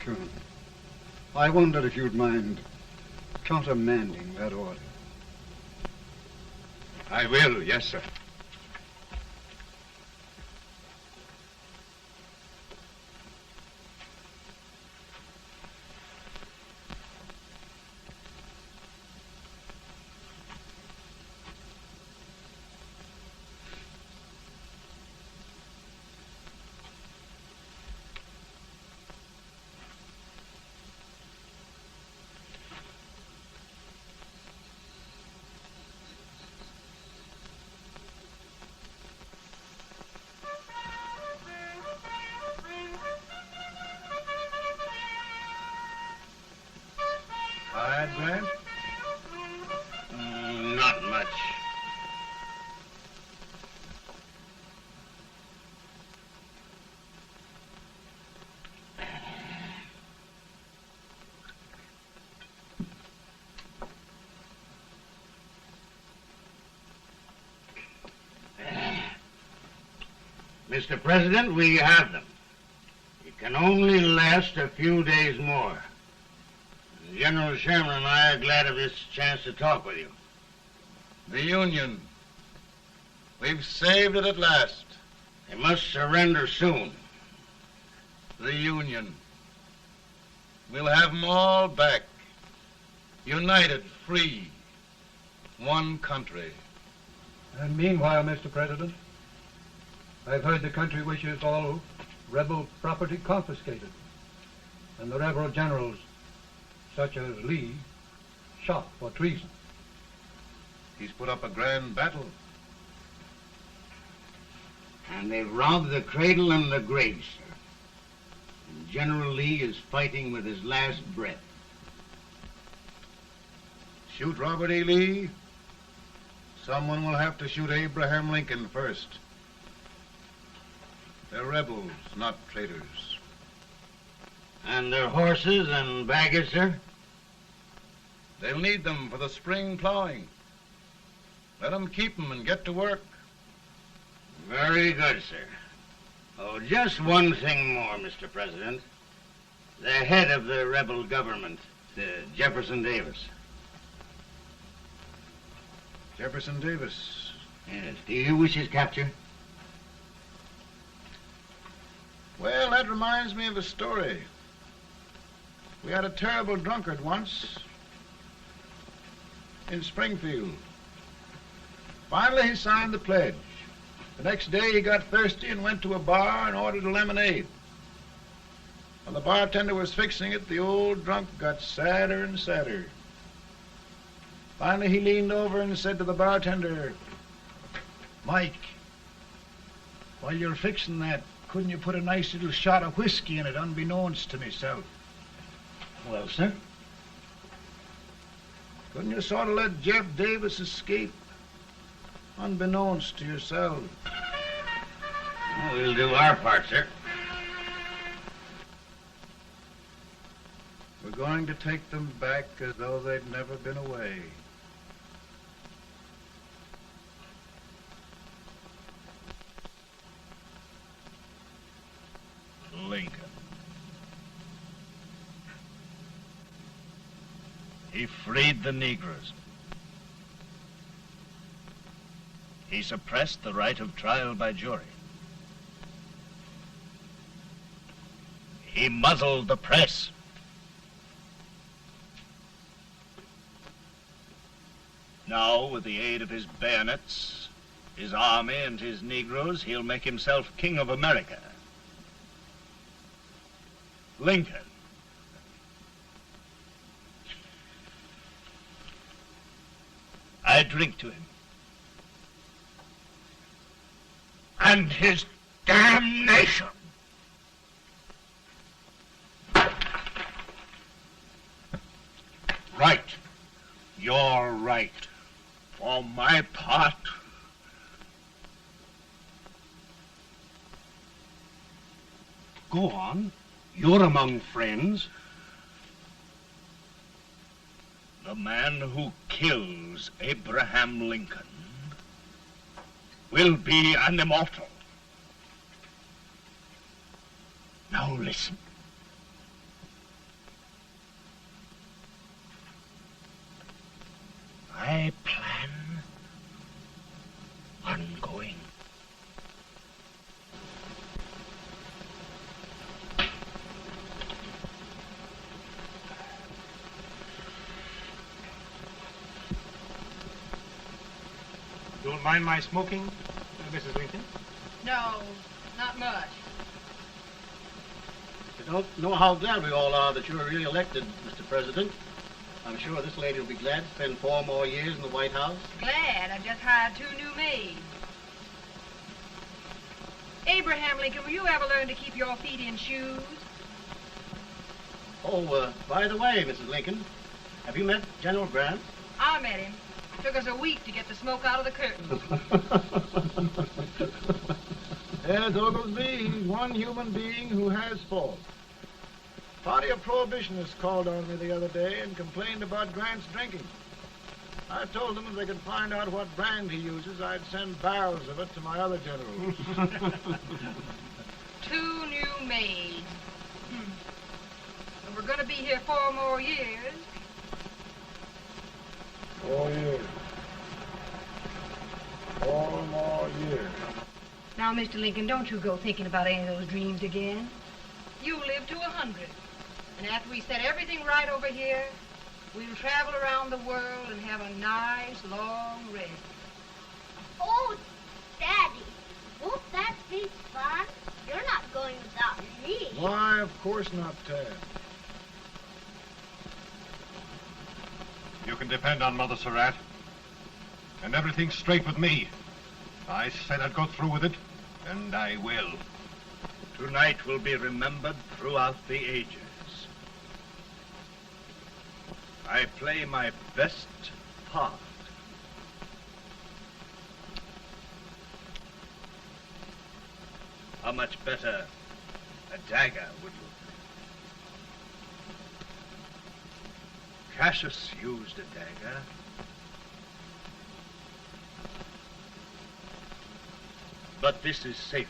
Sure. I wondered if you'd mind countermanding that order. I will, yes, sir. Tired, Grant? Not much. Mr. President, we have them. It can only last a few days more. General Sherman and I are glad of this chance to talk with you. The Union. We've saved it at last. They must surrender soon. The Union. We'll have them all back. United, free. One country. And meanwhile, Mr. President, I've heard the country wishes all rebel property confiscated, and the rebel generals, such as Lee, shot for treason. He's put up a grand battle. And they've robbed the cradle and the grave, sir. And General Lee is fighting with his last breath. Shoot Robert E. Lee? Someone will have to shoot Abraham Lincoln first. They're rebels, not traitors. And their horses and baggage, sir? They'll need them for the spring plowing. Let them keep them and get to work. Very good, sir. Oh, just one thing more, Mr. President. The head of the rebel government, Jefferson Davis. Jefferson Davis? Yes. Do you wish his capture? Well, that reminds me of a story. We had a terrible drunkard once in Springfield. Finally, he signed the pledge. The next day, he got thirsty and went to a bar and ordered a lemonade. While the bartender was fixing it, the old drunk got sadder and sadder. Finally, he leaned over and said to the bartender, "Mike, while you're fixing that, couldn't you put a nice little shot of whiskey in it, unbeknownst to myself?" Well, sir? Couldn't you sort of let Jeff Davis escape, unbeknownst to yourself? Well, we'll do our part, sir. We're going to take them back as though they'd never been away. Lincoln. He freed the Negroes. He suppressed the right of trial by jury. He muzzled the press. Now, with the aid of his bayonets, his army, and his Negroes, he'll make himself king of America. Lincoln. I drink to him. And his damnation. Right. You're right. For my part, go on. You're among friends. The man who kills Abraham Lincoln will be an immortal. Now listen. my plan ongoing. Don't mind my smoking, Mrs. Lincoln? No, not much. You don't know how glad we all are that you're re-elected, Mr. President. I'm sure this lady will be glad to spend 4 more years in the White House. Glad I've just hired 2 new maids. Abraham Lincoln, will you ever learn to keep your feet in shoes? Oh, by the way, Mrs. Lincoln, have you met General Grant? I met him. Took us a week to get the smoke out of the curtains. Yes, Oglesby, he's one human being who has faults. Party of Prohibitionists called on me the other day and complained about Grant's drinking. I told them if they could find out what brand he uses, I'd send barrels of it to my other generals. 2 new maids. And we're going to be here 4 more years. 4 years. 4 more years. Now, Mr. Lincoln, don't you go thinking about any of those dreams again. You live to 100. And after we set everything right over here, we'll travel around the world and have a nice, long rest. Oh, Daddy, won't that be fun? You're not going without me. Why, of course not, Tad. You can depend on Mother Surratt. And everything's straight with me. I said I'd go through with it, and I will. Tonight will be remembered throughout the ages. I play my best part. How much better a dagger would look. Cassius used a dagger. But this is safer.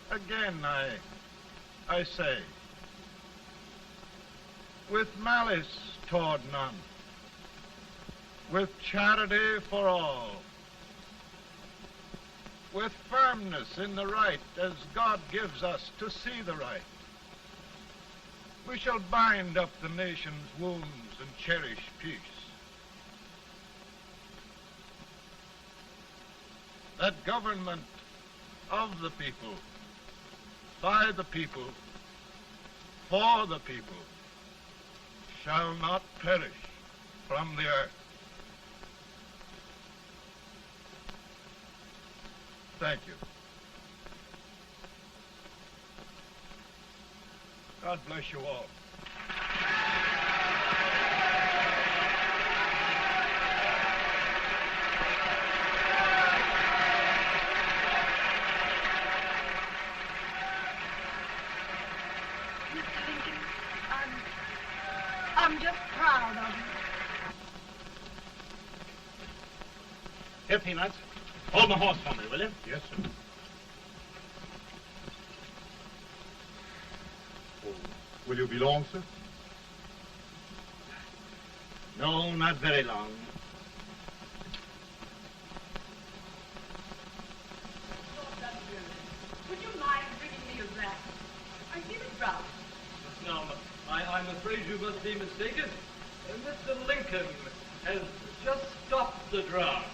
Again, I say, with malice toward none, with charity for all, with firmness in the right as God gives us to see the right, we shall bind up the nation's wounds and cherish peace. That government of the people, by the people, for the people, shall not perish from the earth. Thank you. God bless you all. I'm just proud of you. Here, Peanuts. Hold my horse for me, will you? Yes, sir. Oh, will you be long, sir? No, not very long. Would you mind bringing me a glass? I feel it brown. Now, I'm afraid you must be mistaken. Mr. Lincoln has just stopped the draft.